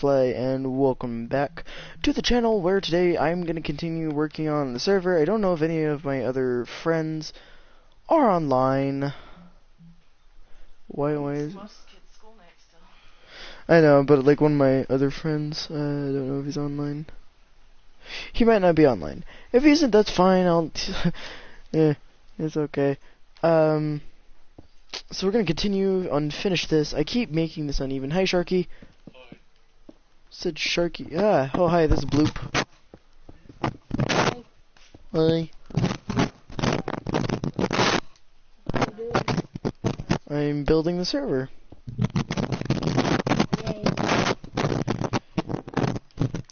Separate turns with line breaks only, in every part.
Dragonfly, and welcome back to the channel where today I'm going to continue working on the server. I don't know if any of my other friends are online. Why is I know, but like one of my other friends, I don't know if he's online. He might not be online. If he isn't, that's fine. It's okay. So we're gonna continue finish this. I keep making this uneven. Hi, Sharky.
Hi.
Said Sharky. Oh hi, this is Bloop. Hi. I'm building the server.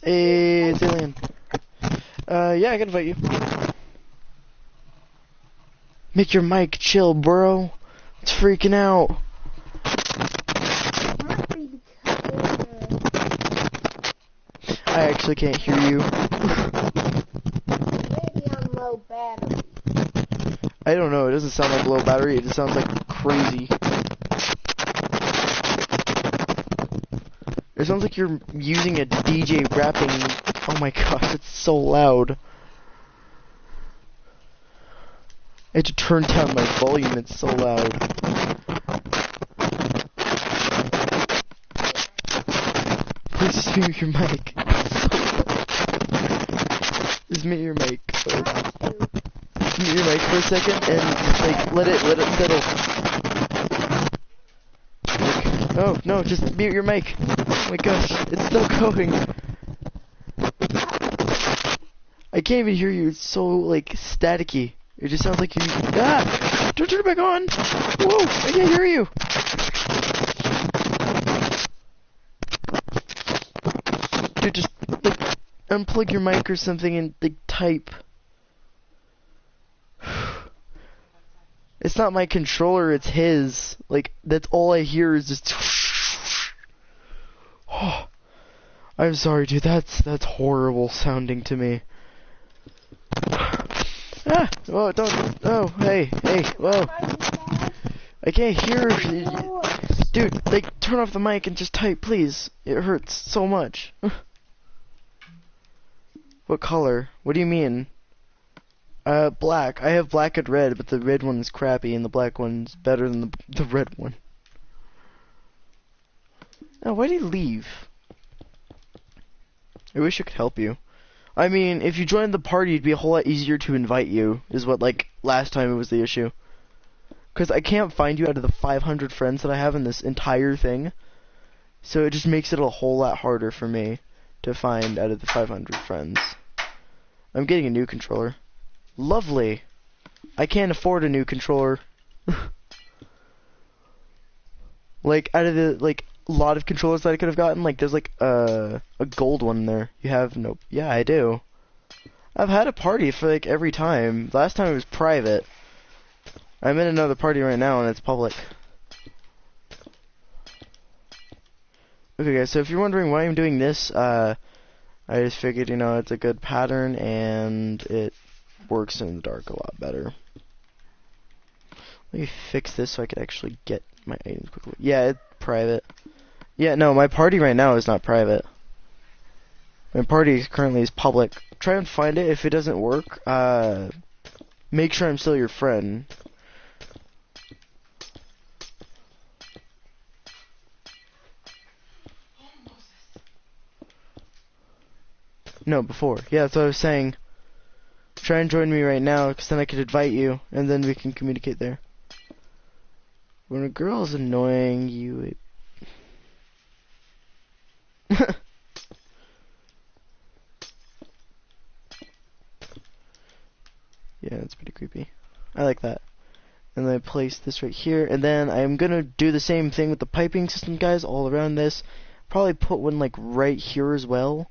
Hey, it's Alien. Yeah, I can invite you. Make your mic chill, bro. It's freaking out. I actually can't hear you.
Maybe I'm low battery.
I don't know, it doesn't sound like low battery, it just sounds like crazy. It sounds like you're using a DJ rapping. Oh my gosh, it's so loud. I had to turn down my volume, it's so loud. Please just mute your mic. Just mute your mic. Just mute your mic for a second and just like let it settle. Like, oh no, just mute your mic. Oh my gosh, it's still going. I can't even hear you, it's so like staticky. It just sounds like you. Ah! Don't turn it back on! Whoa! I can't hear you! Dude, just like unplug your mic or something and like type. It's not my controller, it's his. Like, that's all I hear is just. Oh, I'm sorry, dude. That's horrible sounding to me. Ah! Oh, don't. Oh, hey, whoa. I can't hear. Dude, like, turn off the mic and just type, please. It hurts so much. What color? What do you mean? Black. I have black and red, but the red one's crappy and the black one's better than the red one. Now, why did he leave? I wish I could help you. I mean, if you joined the party, it'd be a whole lot easier to invite you, is what, like, last time it was the issue. Because I can't find you out of the 500 friends that I have in this entire thing. So it just makes it a whole lot harder for me to find out of the 500 friends. I'm getting a new controller. Lovely! I can't afford a new controller. Like, out of the, like, a lot of controllers that I could have gotten, like, there's, like, a gold one there. You have no... Yeah, I do. I've had a party for, like, every time. Last time it was private. I'm in another party right now, and it's public. Okay, guys, so if you're wondering why I'm doing this, I just figured, you know, it's a good pattern, and it works in the dark a lot better. Let me fix this so I can actually get my items quickly. Yeah, it's private. Yeah, no, my party right now is not private. My party currently is public. Try and find it. If it doesn't work, make sure I'm still your friend. No, before. Yeah, that's what I was saying. Try and join me right now, because then I could invite you, and then we can communicate there. When a girl is annoying, you... Yeah, that's pretty creepy. I like that. And then I place this right here, and then I'm gonna do the same thing with the piping system, guys, all around this. Probably put one, like, right here as well.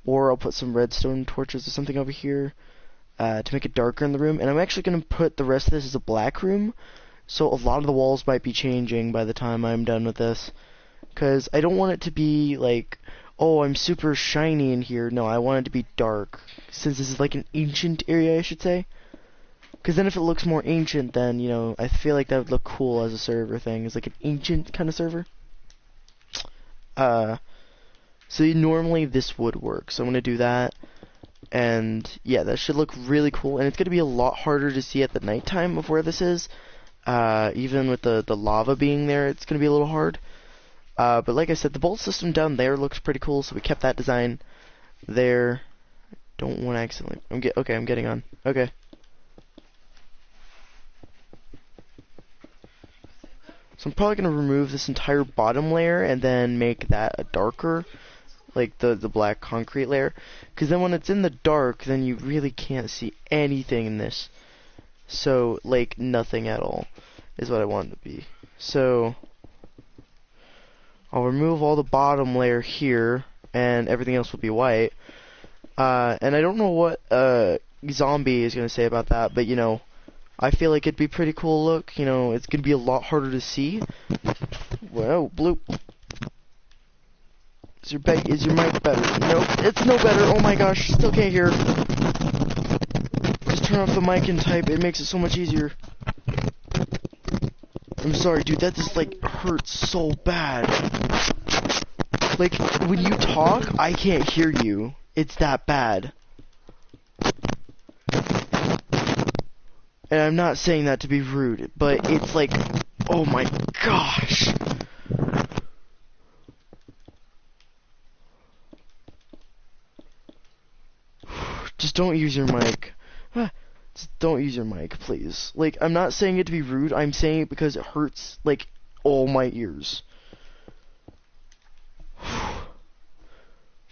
Or I'll put some redstone torches or something over here to make it darker in the room. And I'm actually gonna put the rest of this as a black room. So a lot of the walls might be changing by the time I'm done with this. Because I don't want it to be like, oh, I'm super shiny in here. No, I want it to be dark. Since this is like an ancient area, I should say. Because then if it looks more ancient, then, you know, I feel like that would look cool as a server thing. It's like an ancient kind of server. So normally this would work. So I'm gonna do that. And yeah, that should look really cool. And it's gonna be a lot harder to see at the nighttime of where this is. Even with the lava being there, it's gonna be a little hard. But like I said, the bolt system down there looks pretty cool, so we kept that design there. Don't want to accidentally. Okay, I'm getting on. Okay. So I'm probably gonna remove this entire bottom layer and then make that a darker, like the black concrete layer. Because then when it's in the dark, then you really can't see anything in this. So like nothing at all is what I want it to be. So I'll remove all the bottom layer here, and everything else will be white. And I don't know what Zombie is gonna say about that, but you know, I feel like it'd be pretty cool look. You know, it's gonna be a lot harder to see. Whoa, bloop. Is your mic better? Nope, it's no better. Oh my gosh, still can't hear. Just turn off the mic and type. It makes it so much easier. I'm sorry, dude. That just like hurts so bad. Like when you talk, I can't hear you. It's that bad. And I'm not saying that to be rude, but it's like, oh my gosh. Just don't use your mic. Just don't use your mic, please. Like, I'm not saying it to be rude, I'm saying it because it hurts, like, all my ears.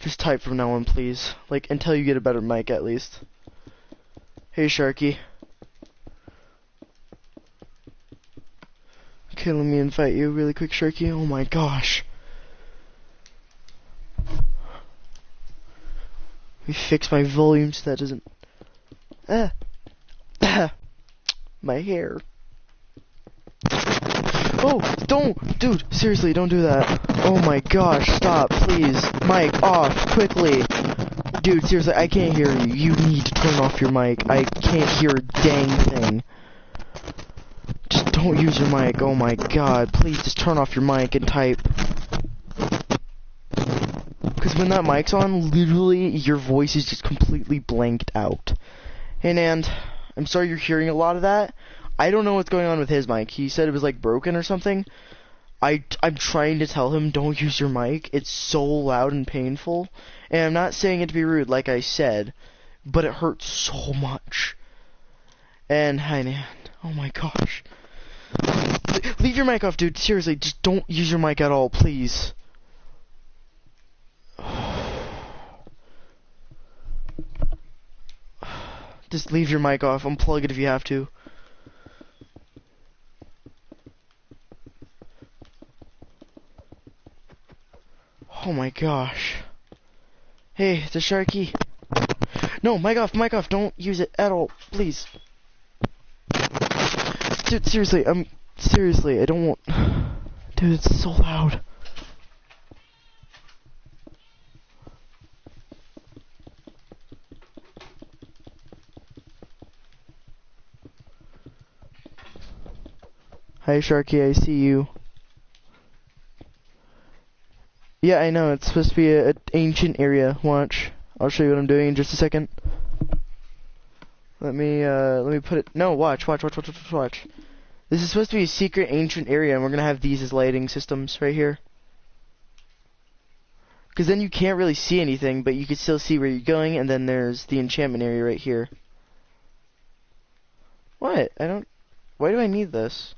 Just type from now on, please. Like, until you get a better mic, at least. Hey, Sharky. Okay, let me invite you really quick, Sharky. Oh my gosh. Let me fix my volume so that doesn't... my hair. Oh, don't! Dude, seriously, don't do that. Oh my gosh, stop, please. Mic off, quickly. Dude, seriously, I can't hear you. You need to turn off your mic. I can't hear a dang thing. Just don't use your mic. Oh my god, please just turn off your mic and type. Because when that mic's on, literally, your voice is just completely blanked out. Hey, Nand, I'm sorry you're hearing a lot of that. I don't know what's going on with his mic. He said it was like broken or something. I'm trying to tell him don't use your mic. It's so loud and painful. And I'm not saying it to be rude, like I said, but it hurts so much. And hi, Nand. Oh my gosh. Leave your mic off, dude. Seriously, just don't use your mic at all, please. Just leave your mic off. Unplug it if you have to. Oh my gosh. Hey, the Sharky. No, mic off, mic off. Don't use it at all, please. Dude, seriously, seriously, I don't want... Dude, it's so loud. Hi, Sharky, I see you. Yeah, I know, it's supposed to be an ancient area. Watch. I'll show you what I'm doing in just a second. Let me put it... No, watch. This is supposed to be a secret ancient area, and we're gonna have these as lighting systems right here. Because then you can't really see anything, but you can still see where you're going, and then there's the enchantment area right here. What? Why do I need this?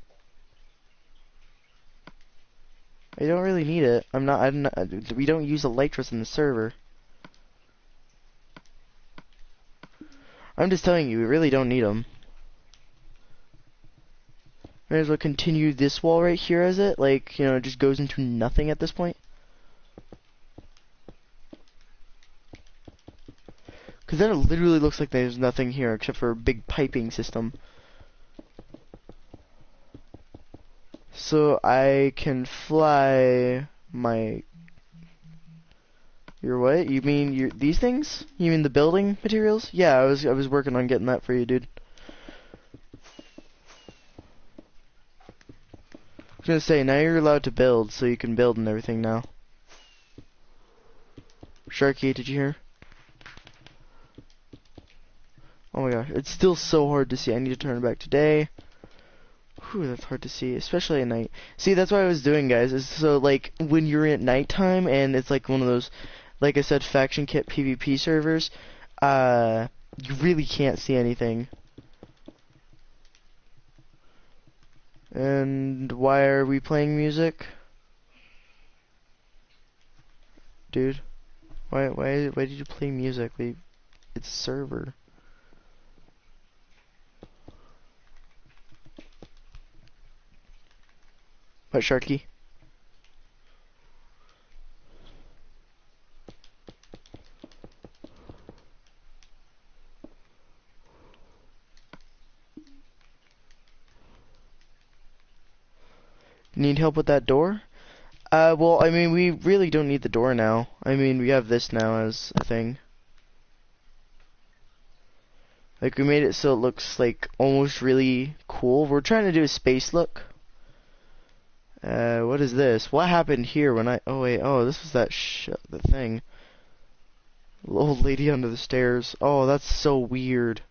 I don't really need it. We don't use elytras in the server. I'm just telling you, we really don't need them. Might as well continue this wall right here as it, like, you know, it just goes into nothing at this point. Because then it literally looks like there's nothing here except for a big piping system. So I can fly my... Your what? You mean these things? You mean the building materials? Yeah, I was working on getting that for you, dude. I was gonna say, now you're allowed to build, so you can build and everything now. Sharky, did you hear? Oh my gosh, it's still so hard to see. I need to turn it back today. Whew, that's hard to see, especially at night. See, that's what I was doing, guys, is so, like, when you're at nighttime and it's like one of those, like I said, faction kit PvP servers, you really can't see anything. And why are we playing music? Dude, why did you play music? It's a server. What, Sharky? Need help with that door? Well, I mean, we really don't need the door now. I mean, we have this now as a thing. Like, we made it so it looks, like, almost really cool. We're trying to do a space look. What is this? What happened here when oh wait, oh, this was that the thing. The old lady under the stairs. Oh, that's so weird.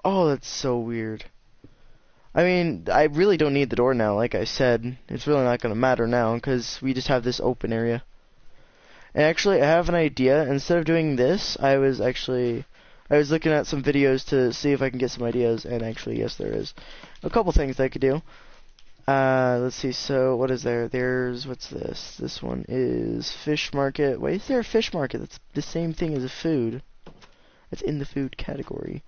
Oh, that's so weird. I mean, I really don't need the door now, like I said. It's really not going to matter now, because we just have this open area. And actually, I have an idea. Instead of doing this, I was looking at some videos to see if I can get some ideas, and actually, yes, there is a couple things that I could do. Let's see, so, what is there? What's this? This one is fish market. Why is there a fish market? That's the same thing as a food. It's in the food category.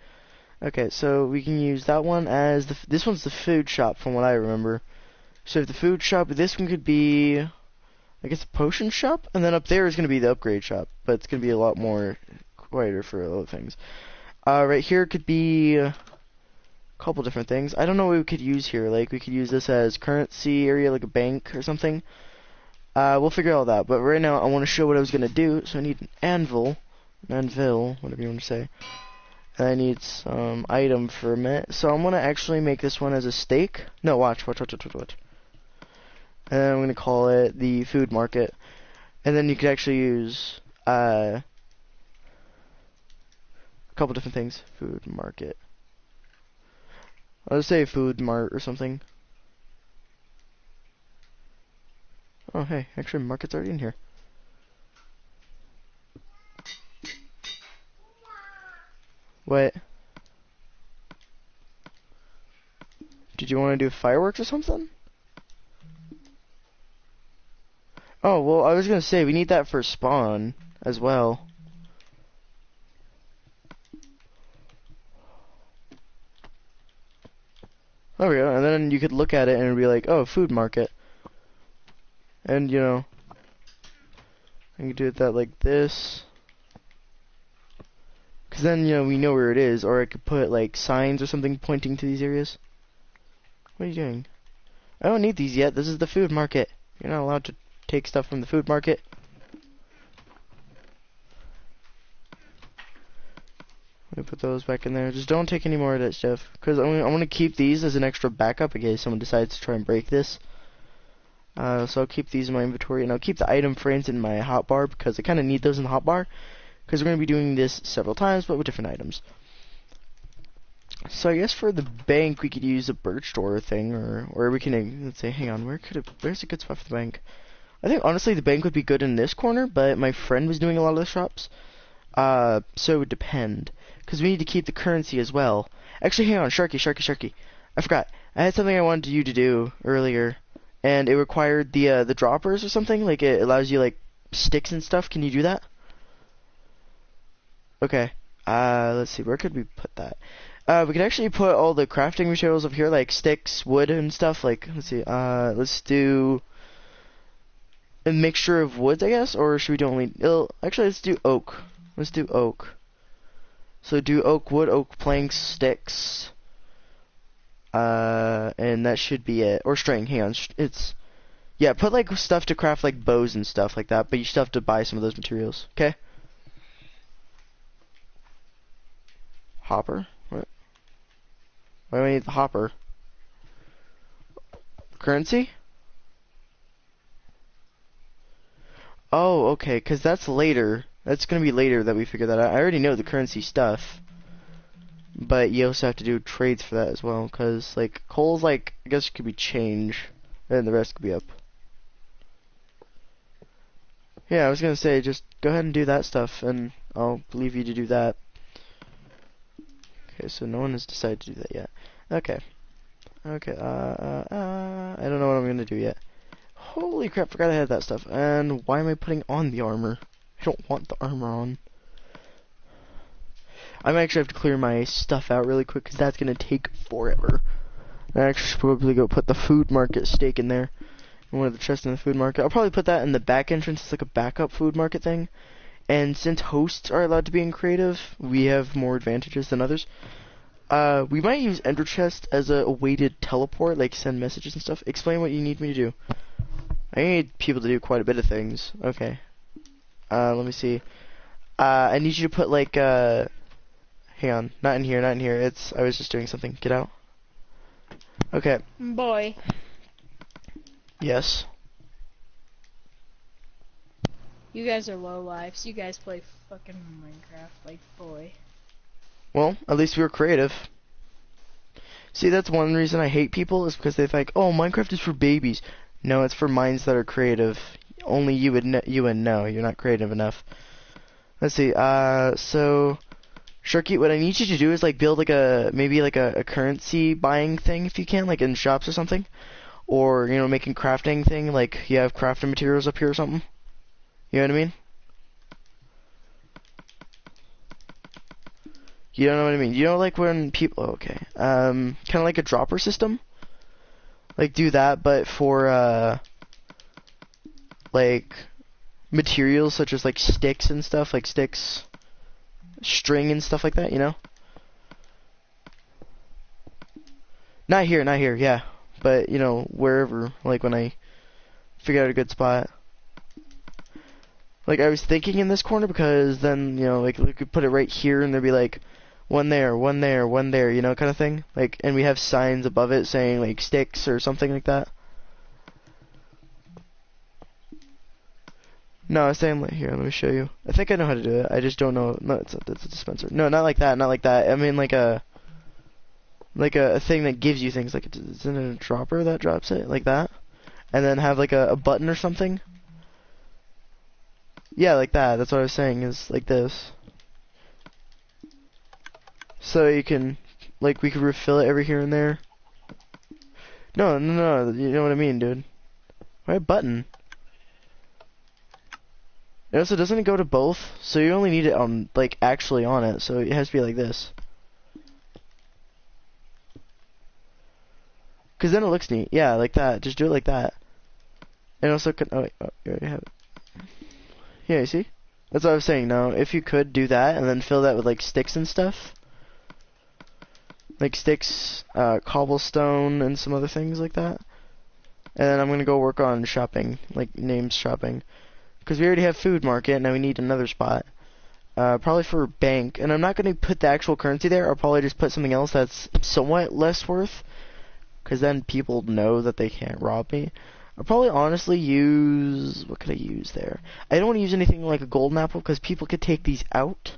Okay, so we can use that one as this one's the food shop from what I remember. So if the food shop, this one could be, I guess, a potion shop, and then up there is going to be the upgrade shop, but it's going to be a lot more quieter for other things. Right here could be a couple different things. I don't know what we could use here. Like, we could use this as currency area, like a bank or something. We'll figure all that, but right now I want to show what I was going to do, so I need an anvil, whatever you want to say. And I need some item for a minute. So I'm going to actually make this one as a steak. No, watch. And then I'm going to call it the food market. And then you could actually use a couple different things. Food market. I'll just say food mart or something. Oh, hey, actually market's already in here. What? Did you want to do fireworks or something? Oh, well, I was going to say, we need that for spawn as well. There we go, and then you could look at it and be like, oh, food market. And, you know, I can do that like this. Because then, you know, we know where it is. Or I could put, like, signs or something pointing to these areas. What are you doing? I don't need these yet. This is the food market. You're not allowed to take stuff from the food market. Let me put those back in there. Just don't take any more of that stuff. Because I want to keep these as an extra backup in case someone decides to try and break this. So I'll keep these in my inventory. And I'll keep the item frames in my hotbar because I kind of need those in the hotbar. Because we're going to be doing this several times, but with different items. So I guess for the bank, we could use a birch door thing, or we can, let's say, hang on, where's a good spot for the bank? I think, honestly, the bank would be good in this corner, but my friend was doing a lot of the shops. So it would depend. Because we need to keep the currency as well. Actually, hang on, Sharky. I forgot. I had something I wanted you to do earlier, and it required the droppers or something. Like, it allows you, like, sticks and stuff. Can you do that? Okay. Let's see, where could we put that? We could actually put all the crafting materials up here, like sticks, wood, and stuff. Like, let's see, let's do a mixture of woods, I guess, or should we do only, actually, let's do oak. So do oak, wood, oak planks, sticks, and that should be it. Or string, hang on, yeah, put, like, stuff to craft, like, bows and stuff like that, but you still have to buy some of those materials, okay? Hopper? What? Why do I need the hopper? Currency? Oh, okay, because that's later. That's gonna be later that we figure that out. I already know the currency stuff, but you also have to do trades for that as well, because, like, coal's, like, I guess it could be change, and the rest could be up. Yeah, I was gonna say, just go ahead and do that stuff, and I'll leave you to do that. Okay, so no one has decided to do that yet. Okay. Okay, I don't know what I'm gonna do yet. Holy crap, forgot I had that stuff. And why am I putting on the armor? I don't want the armor on. I might actually have to clear my stuff out really quick, because that's gonna take forever. I actually should probably go put the food market steak in there. In one of the chests in the food market. I'll probably put that in the back entrance. It's like a backup food market thing. And since hosts are allowed to be in creative, we have more advantages than others. We might use Ender Chest as a weighted teleport, like send messages and stuff. Explain what you need me to do. I need people to do quite a bit of things. Okay. Let me see. I need you to put like, hang on. Not in here, not in here. I was just doing something. Get out. Okay.
Boy.
Yes.
You guys are low lives. You guys play fucking Minecraft, like, boy.
Well, at least we were creative. See, that's one reason I hate people, is because they think, oh, Minecraft is for babies. No, it's for minds that are creative. Only you would know. You're not creative enough. Let's see, so... Sharky, what I need you to do is, like, build, like, maybe, like, a currency buying thing, if you can, like, in shops or something. Or, you know, making crafting thing, like, you have crafting materials up here or something. You know what I mean? You don't know what I mean? You know, like, when people... Oh, okay. Kind of like a dropper system? Like, do that, but for, like, materials such as, like, sticks and stuff. Like, sticks, string and stuff like that, you know? Not here, yeah. But, you know, wherever, like, when I figure out a good spot. Like, I was thinking in this corner, because then, you know, like, we could put it right here, and there'd be, like, one there, one there, one there, you know, kind of thing. Like, and we have signs above it saying, like, sticks or something like that. No, I was saying, like, here, let me show you. I think I know how to do it. I just don't know. No, it's a dispenser. No, not like that, not like that. I mean, like a thing that gives you things. Like, isn't it a dropper that drops it? Like that? And then have, like, a button or something? Yeah, like that. That's what I was saying, is like this. So you can, like, we could refill it every here and there. No, you know what I mean, dude. Why a button? You know, so doesn't it go to both? So you only need it on, like, actually on it, so it has to be like this. Because then it looks neat. Yeah, like that. Just do it like that. And also, oh, wait, oh, you already have it. Yeah, you see? That's what I was saying. Now, if you could do that, and then fill that with, like, sticks and stuff. Like sticks, cobblestone, and some other things like that. And then I'm going to go work on shopping, like, names shopping. Because we already have food market, now we need another spot. Probably for bank. And I'm not going to put the actual currency there. I'll probably just put something else that's somewhat less worth. Because then people know that they can't rob me. I'll probably honestly use... What could I use there? I don't want to use anything like a golden apple, because people could take these out.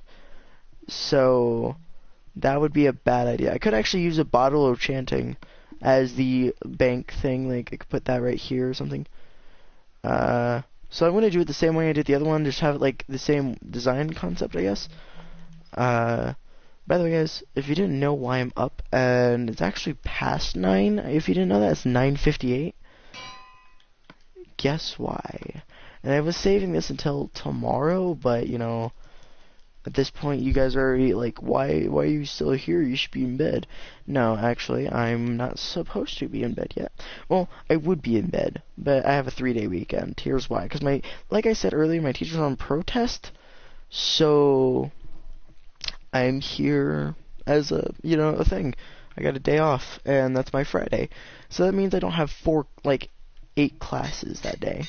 So... that would be a bad idea. I could actually use a bottle of chanting as the bank thing. Like, I could put that right here or something. So I'm going to do it the same way I did the other one. Just have it, like, the same design concept, I guess. By the way, guys, if you didn't know why I'm up, and it's actually past 9. If you didn't know that, it's 9:58. Guess why? And I was saving this until tomorrow, but, you know... At this point, you guys are already like, why are you still here? You should be in bed. No, actually, I'm not supposed to be in bed yet. Well, I would be in bed, but I have a 3-day weekend. Here's why. Because like I said earlier, my teacher's on protest, so I'm here as a, you know, a thing. I got a day off, and that's my Friday. So that means I don't have 8 classes that day.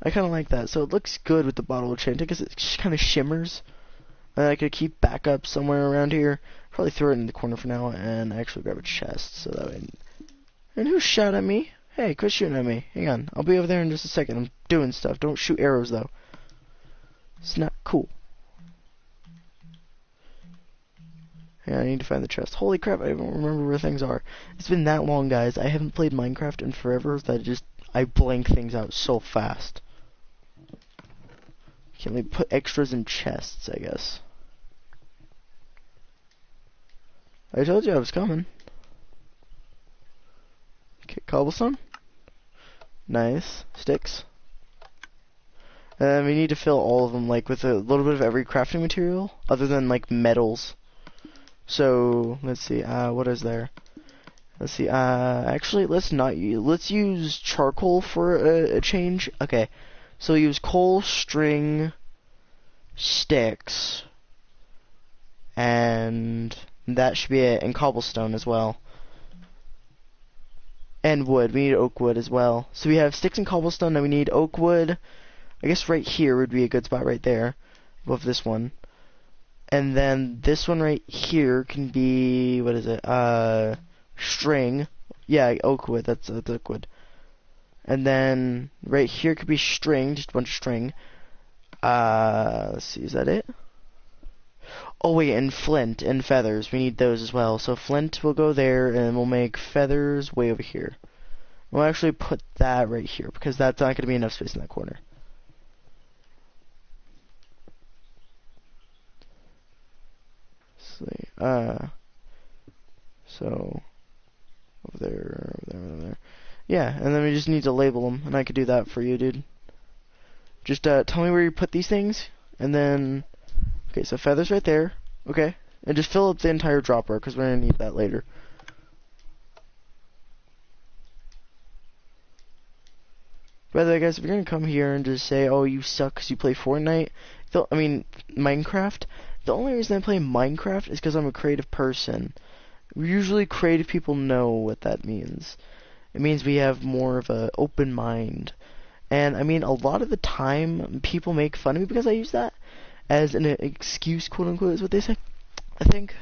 I kind of like that. So it looks good with the bottle of chanting because it just kind of shimmers. And I could keep backup somewhere around here. Probably throw it in the corner for now and actually grab a chest so that way. And who shot at me? Hey, quit shooting at me. Hang on. I'll be over there in just a second. I'm doing stuff. Don't shoot arrows, though. It's not cool. Yeah, I need to find the chest. Holy crap, I don't remember where things are. It's been that long, guys. I haven't played Minecraft in forever that I blank things out so fast. Can we put extras in chests, I guess? I told you I was coming. Okay, cobblestone. Nice. Sticks. And we need to fill all of them, like, with a little bit of every crafting material, other than, like, metals. So, let's see, what is there? Let's see, actually, let's use charcoal for a change. Okay, so we'll use coal, string, sticks, and that should be it, and cobblestone as well. And wood, we need oak wood as well. So we have sticks and cobblestone, now we need oak wood. I guess right here would be a good spot right there, above this one. And then this one right here can be, what is it, string. Yeah, oak wood, that's oak wood. And then right here could be string, just a bunch of string. Let's see, is that it? Oh wait, and flint and feathers, we need those as well. So flint will go there, and we'll make feathers way over here. We'll actually put that right here, because that's not going to be enough space in that corner. So over there. Yeah, and then we just need to label them, and I could do that for you, dude. Just tell me where you put these things, and then okay, so feathers right there, okay, and just fill up the entire dropper because we're gonna need that later. By the way, guys, if you're gonna come here and just say, "Oh, you suck because you play Fortnite," Minecraft. The only reason I play Minecraft is because I'm a creative person. Usually creative people know what that means. It means we have more of an open mind. And, I mean, a lot of the time, people make fun of me because I use that as an excuse, quote-unquote, is what they say. I think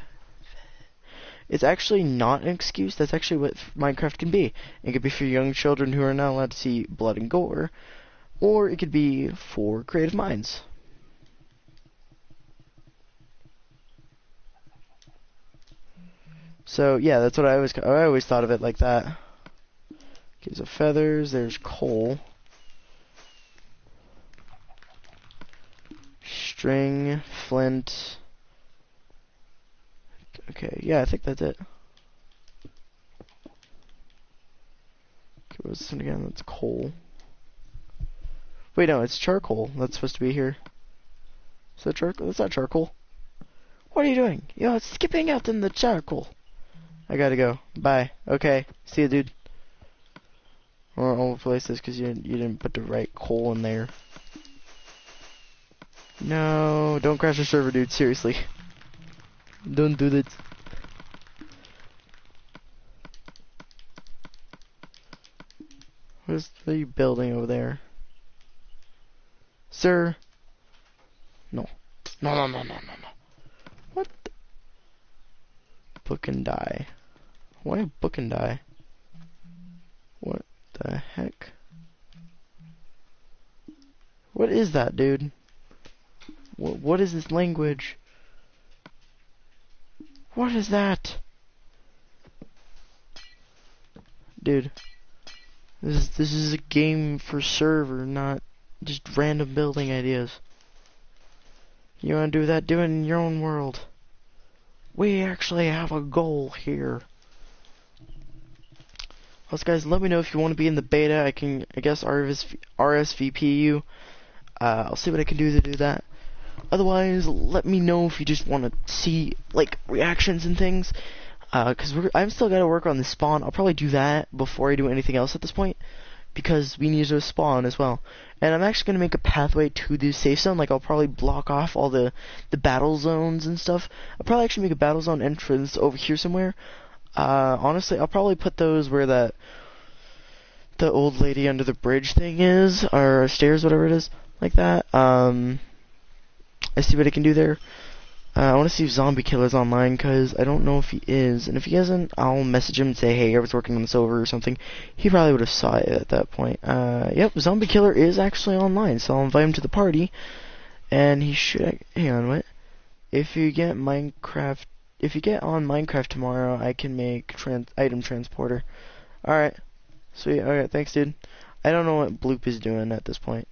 it's actually not an excuse. That's actually what Minecraft can be. It could be for young children who are not allowed to see blood and gore. Or it could be for creative minds. So yeah, that's what I always thought of it like that. Okay, so feathers, there's coal. String, flint. Okay, yeah, I think that's it. Okay, what's this one again? That's coal. Wait, no, it's charcoal. That's supposed to be here. Is that charcoal? That's not charcoal. What are you doing? You're skipping out in the charcoal. I gotta go. Bye. Okay. See you, dude. I'll replace this because you didn't put the right coal in there. No, don't crash the server, dude. Seriously. Don't do that. What are you building over there? Sir? No. No. What? Book and die. Why book and die? What the heck? What is that, dude? What is this language? What is that? Dude. This is a game for server, not just random building ideas. You wanna do that? Do it in your own world. We actually have a goal here. Also, guys, let me know if you want to be in the beta. I guess RSVP you. I'll see what I can do to do that. Otherwise, let me know if you just want to see, like, reactions and things. Because I've still got to work on the spawn. I'll probably do that before I do anything else at this point. Because we need to spawn as well. And I'm actually going to make a pathway to the safe zone. Like, I'll probably block off all the battle zones and stuff. I'll probably actually make a battle zone entrance over here somewhere. Honestly, I'll probably put those where the old lady under the bridge thing is. Or stairs, whatever it is. Like that. I see what I can do there. I want to see if Zombie Killer's online, because I don't know if he is. And if he isn't, I'll message him and say, hey, I was working on this over or something. He probably would have saw it at that point. Yep, Zombie Killer is actually online, so I'll invite him to the party. And he should... Hang on, what? If you get on Minecraft tomorrow, I can make item transporter. Alright. Sweet. Alright, thanks, dude. I don't know what Bloop is doing at this point.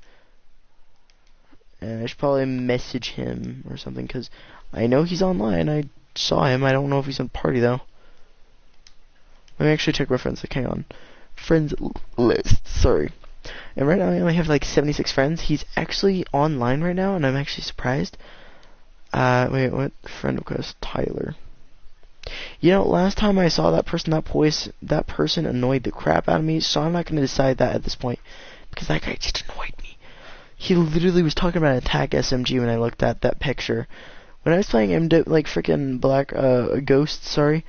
And I should probably message him or something, because I know he's online. I saw him. I don't know if he's on party, though. Let me actually check my friends. Like, hang on. Friends list. Sorry. And right now I only have like 76 friends. He's actually online right now, and I'm actually surprised. Wait, what? Friend request. Tyler. You know, last time I saw that person, that person annoyed the crap out of me, so I'm not going to decide that at this point, because that guy just annoyed me. He literally was talking about Attack SMG when I looked at that picture. When I was playing like freaking Ghost, sorry,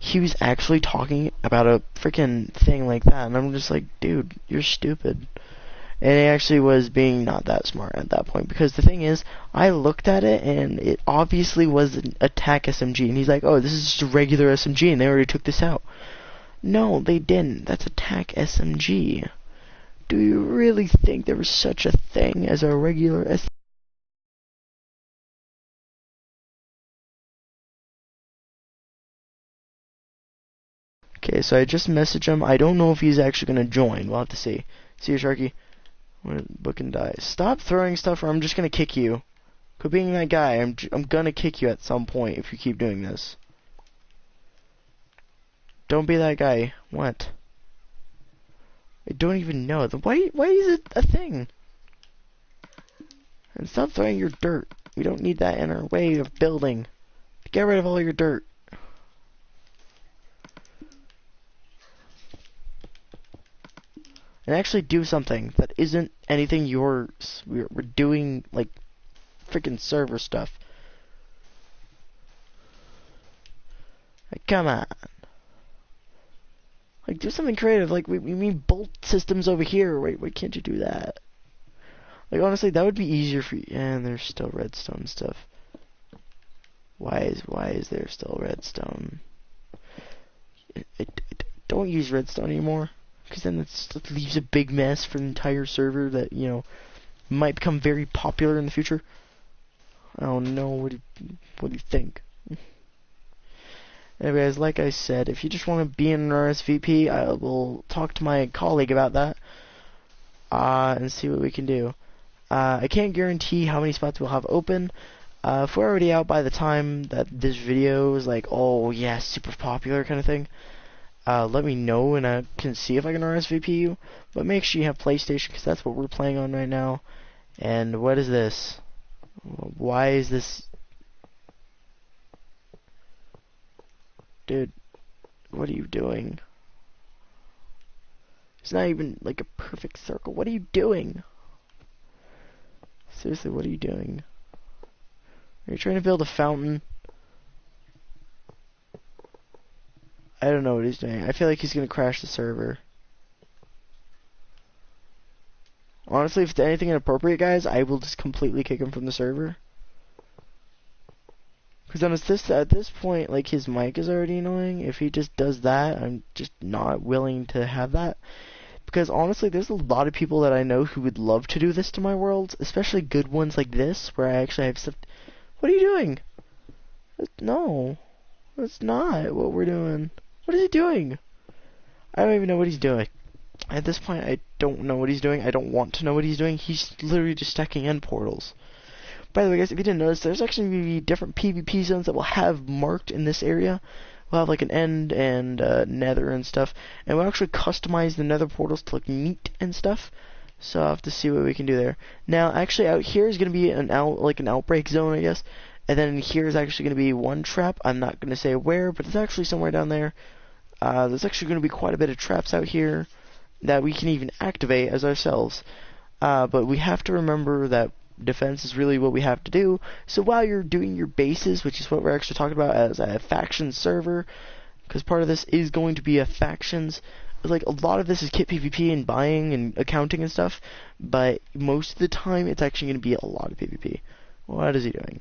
he was actually talking about a freaking thing like that, and I'm just like, dude, you're stupid. And he actually was being not that smart at that point, because the thing is, I looked at it, and it obviously was an Attack SMG, and he's like, oh, this is just a regular SMG, and they already took this out. No, they didn't. That's Attack SMG. Do you really think there was such a thing as a regular SMG? Okay, so I just messaged him. I don't know if he's actually going to join. We'll have to see. See you, Sharky. Book and die. Stop throwing stuff, or I'm just gonna kick you. Quit being that guy. I'm gonna kick you at some point if you keep doing this. Don't be that guy. What? I don't even know. Why is it a thing? And stop throwing your dirt. We don't need that in our way of building. Get rid of all your dirt. And actually do something that isn't anything we're doing, like freaking server stuff. Like, come on. Like, do something creative. Like, we need bolt systems over here. Why can't you do that? Like, honestly, that would be easier for you. And there's still redstone stuff. Why is there still redstone? Don't use redstone anymore. Because then it leaves a big mess for the entire server that, you know, might become very popular in the future. I don't know. What do you think? Anyways, like I said, if you just want to be in an RSVP, I will talk to my colleague about that and see what we can do. I can't guarantee how many spots we'll have open. If we're already out by the time that this video is like, oh yeah, super popular kind of thing, let me know and I can see if I can RSVP you. But make sure you have PlayStation, because that's what we're playing on right now. And what is this? Why is this? Dude, what are you doing? It's not even like a perfect circle. What are you doing? Seriously, what are you doing? Are you trying to build a fountain? I don't know what he's doing. I feel like he's gonna crash the server. Honestly, if it's anything inappropriate, guys, I will just completely kick him from the server. Because at this point, like, his mic is already annoying. If he just does that, I'm just not willing to have that. Because honestly, there's a lot of people that I know who would love to do this to my worlds, especially good ones like this, where I actually have stuff. What are you doing? No, that's not what we're doing. What is he doing? I don't even know what he's doing. At this point, I don't know what he's doing. I don't want to know what he's doing. He's literally just stacking end portals. By the way, guys, if you didn't notice, there's actually going to be different PvP zones that we'll have marked in this area. We'll have like an end and nether and stuff. And we'll actually customize the nether portals to look neat and stuff. So I'll have to see what we can do there. Now, actually, out here is going to be an outbreak zone, I guess. And then here is actually going to be one trap. I'm not going to say where, but it's actually somewhere down there. There's actually going to be quite a bit of traps out here that we can even activate as ourselves. But we have to remember that defense is really what we have to do. So while you're doing your bases, which is what we're actually talking about as a faction server, because part of this is going to be a factions, like a lot of this is kit PvP and buying and accounting and stuff, but most of the time it's actually going to be a lot of PvP. What is he doing?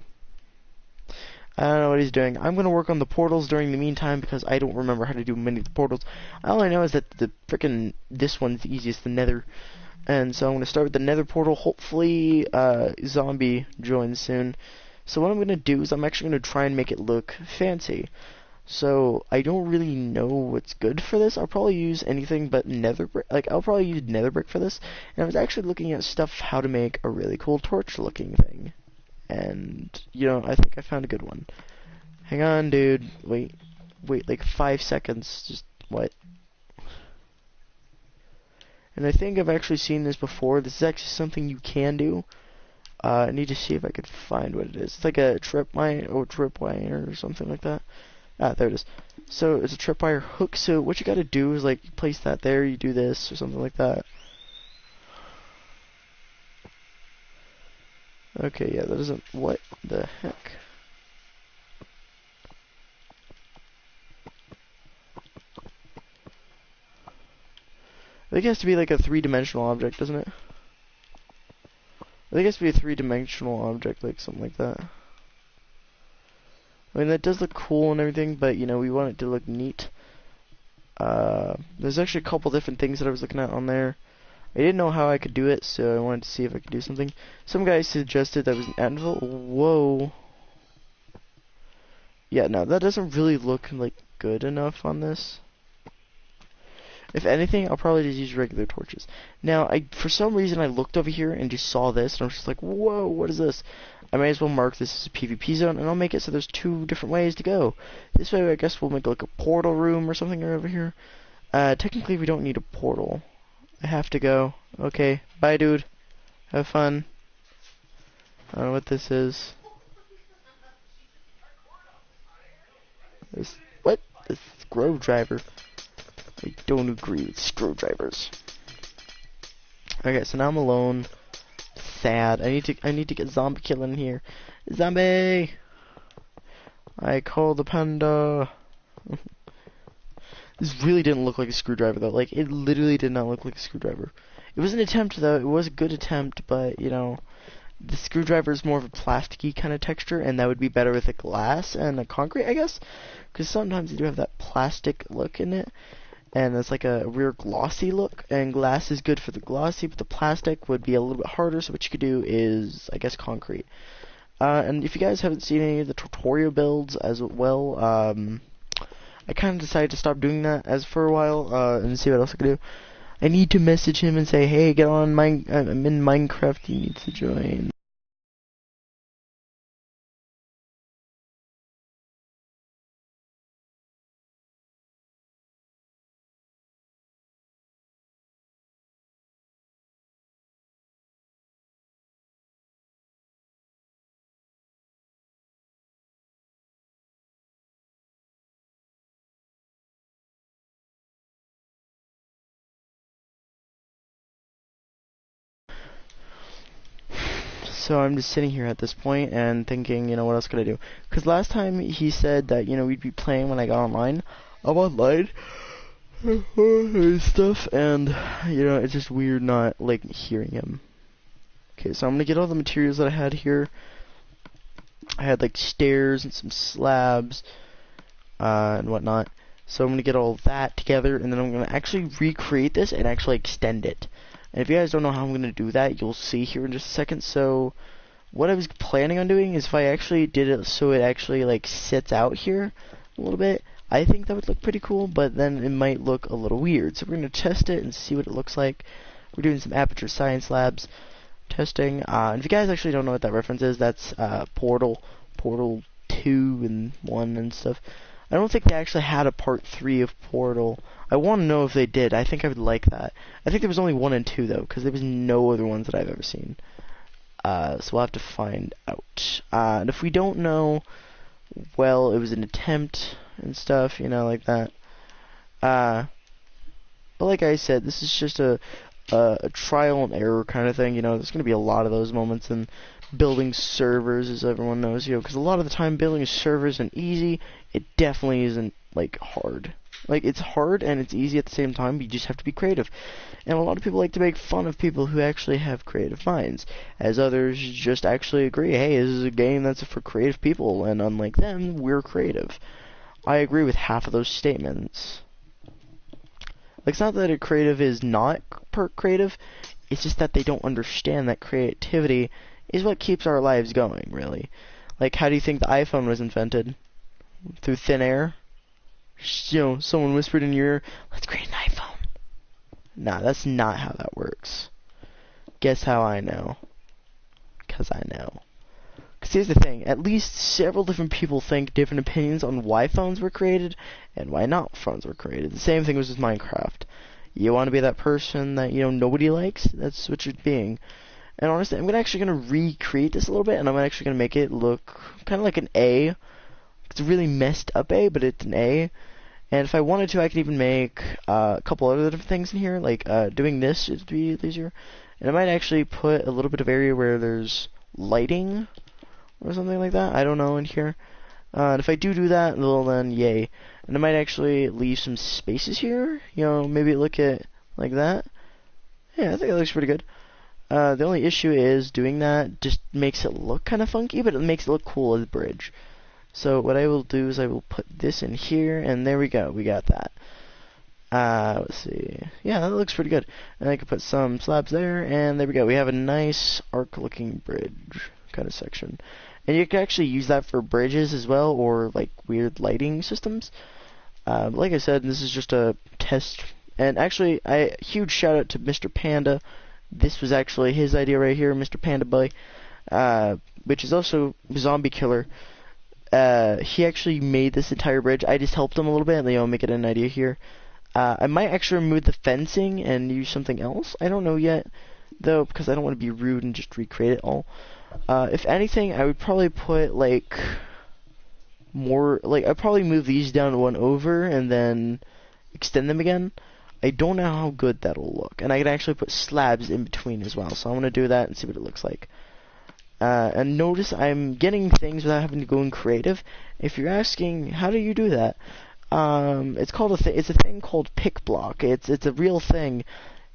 I don't know what he's doing. I'm gonna work on the portals during the meantime because I don't remember how to do many of the portals. All I know is that this one's the easiest, the Nether. And so I'm gonna start with the Nether portal. Hopefully, zombie joins soon. So what I'm gonna do is I'm actually gonna try and make it look fancy. So I don't really know what's good for this. I'll probably use anything but nether brick. Like, I'll probably use nether brick for this. And I was actually looking at stuff how to make a really cool torch looking thing. And, you know, I think I found a good one. Hang on, dude. Wait, like 5 seconds. Just, what? And I think I've actually seen this before. This is actually something you can do. I need to see if I could find what it is. It's like a tripwire or something like that. Ah, there it is. So it's a tripwire hook. So what you gotta do is like place that there. You do this or something like that. Okay, yeah, that doesn't. What the heck? I think it has to be like a three-dimensional object, doesn't it? I think it has to be a three-dimensional object, like something like that. I mean, that does look cool and everything, but, you know, we want it to look neat. There's actually a couple different things that I was looking at on there. I didn't know how I could do it, so I wanted to see if I could do something. Some guy suggested that was an anvil. Whoa. Yeah, no, that doesn't really look, like, good enough on this. If anything, I'll probably just use regular torches. Now, for some reason, I looked over here and just saw this, and I was just like, whoa, what is this? I might as well mark this as a PvP zone, and I'll make it so there's two different ways to go. This way, I guess we'll make like a portal room or something over here. Technically, we don't need a portal. I have to go. Okay, bye, dude. Have fun. I don't know what this is. What? This screwdriver. I don't agree with screwdrivers. Okay, so now I'm alone. Sad. I need to get zombie killing here. Zombie! I call the panda. This really didn't look like a screwdriver though. Like, it literally did not look like a screwdriver. It was an attempt though. It was a good attempt, but you know, the screwdriver is more of a plasticky kind of texture, and that would be better with a glass and a concrete, I guess, because sometimes you do have that plastic look in it. And it's like a real glossy look, and glass is good for the glossy, but the plastic would be a little bit harder, so what you could do is, I guess, concrete. And if you guys haven't seen any of the tutorial builds as well, I kind of decided to stop doing that as for a while, and see what else I could do. I need to message him and say, hey, get on I'm in Minecraft, you need to join. So I'm just sitting here at this point and thinking, you know, what else could I do? Because last time he said that, you know, we'd be playing when I got online. I'm online and stuff, and, you know, it's just weird not, like, hearing him. Okay, so I'm gonna get all the materials that I had here. I had, like, stairs and some slabs, and whatnot. So I'm gonna get all that together, and then I'm gonna actually recreate this and actually extend it. And if you guys don't know how I'm going to do that, you'll see here in just a second. So what I was planning on doing is if I actually did it so it actually like sits out here a little bit, I think that would look pretty cool, but then it might look a little weird. So we're going to test it and see what it looks like. We're doing some Aperture Science Labs testing. And if you guys actually don't know what that reference is, that's Portal 2 and 1 and stuff. I don't think they actually had a part 3 of Portal. I want to know if they did. I think I would like that. I think there was only 1 and 2 though, because there was no other ones that I've ever seen. So we'll have to find out. And if we don't know, well, it was an attempt and stuff, you know, like that. But like I said, this is just a trial and error kind of thing. You know, there's going to be a lot of those moments in building servers, as everyone knows, you know, because a lot of the time building a server isn't easy. It definitely isn't, like, hard. Like, it's hard and it's easy at the same time, but you just have to be creative. And a lot of people like to make fun of people who actually have creative minds, as others just actually agree, hey, this is a game that's for creative people, and unlike them, we're creative. I agree with half of those statements. Like, it's not that a creative is not creative, it's just that they don't understand that creativity is what keeps our lives going, really. Like, how do you think the iPhone was invented? Through thin air? You know, someone whispered in your ear, let's create an iPhone. Nah, that's not how that works. Guess how I know? Because I know. Because here's the thing, at least several different people think different opinions on why phones were created and why not phones were created. The same thing was with Minecraft. You want to be that person that, you know, nobody likes? That's what you're being. And honestly, I'm actually going to recreate this a little bit, and I'm actually going to make it look kind of like an A. It's a really messed up A, but it's an A. And if I wanted to, I could even make a couple other different things in here, like doing this would be easier. And I might actually put a little bit of area where there's lighting or something like that. I don't know in here. And if I do that, well then, yay. And I might actually leave some spaces here. You know, maybe look at like that. Yeah, I think it looks pretty good. The only issue is doing that just makes it look kind of funky, but it makes it look cool as a bridge. So what I will do is I will put this in here, and there we go. We got that. Let's see. Yeah, that looks pretty good. And I can put some slabs there, and there we go. We have a nice arc-looking bridge kind of section. And you can actually use that for bridges as well, or like weird lighting systems. Like I said, this is just a test. And actually, huge shout out to Mr. Panda. This was actually his idea right here, Mr. Panda Boy, which is also Zombie Killer. He actually made this entire bridge. I just helped him a little bit, and you know, make it an idea here. I might actually remove the fencing and use something else. I don't know yet, though, because I don't want to be rude and just recreate it all. If anything, I would probably put like more. Like, I'd probably move these down one over and then extend them again. I don't know how good that'll look, and I can actually put slabs in between as well. So I'm gonna do that and see what it looks like. And notice I'm getting things without having to go in creative. If you're asking, how do you do that? It's called it's a thing called pick block. It's a real thing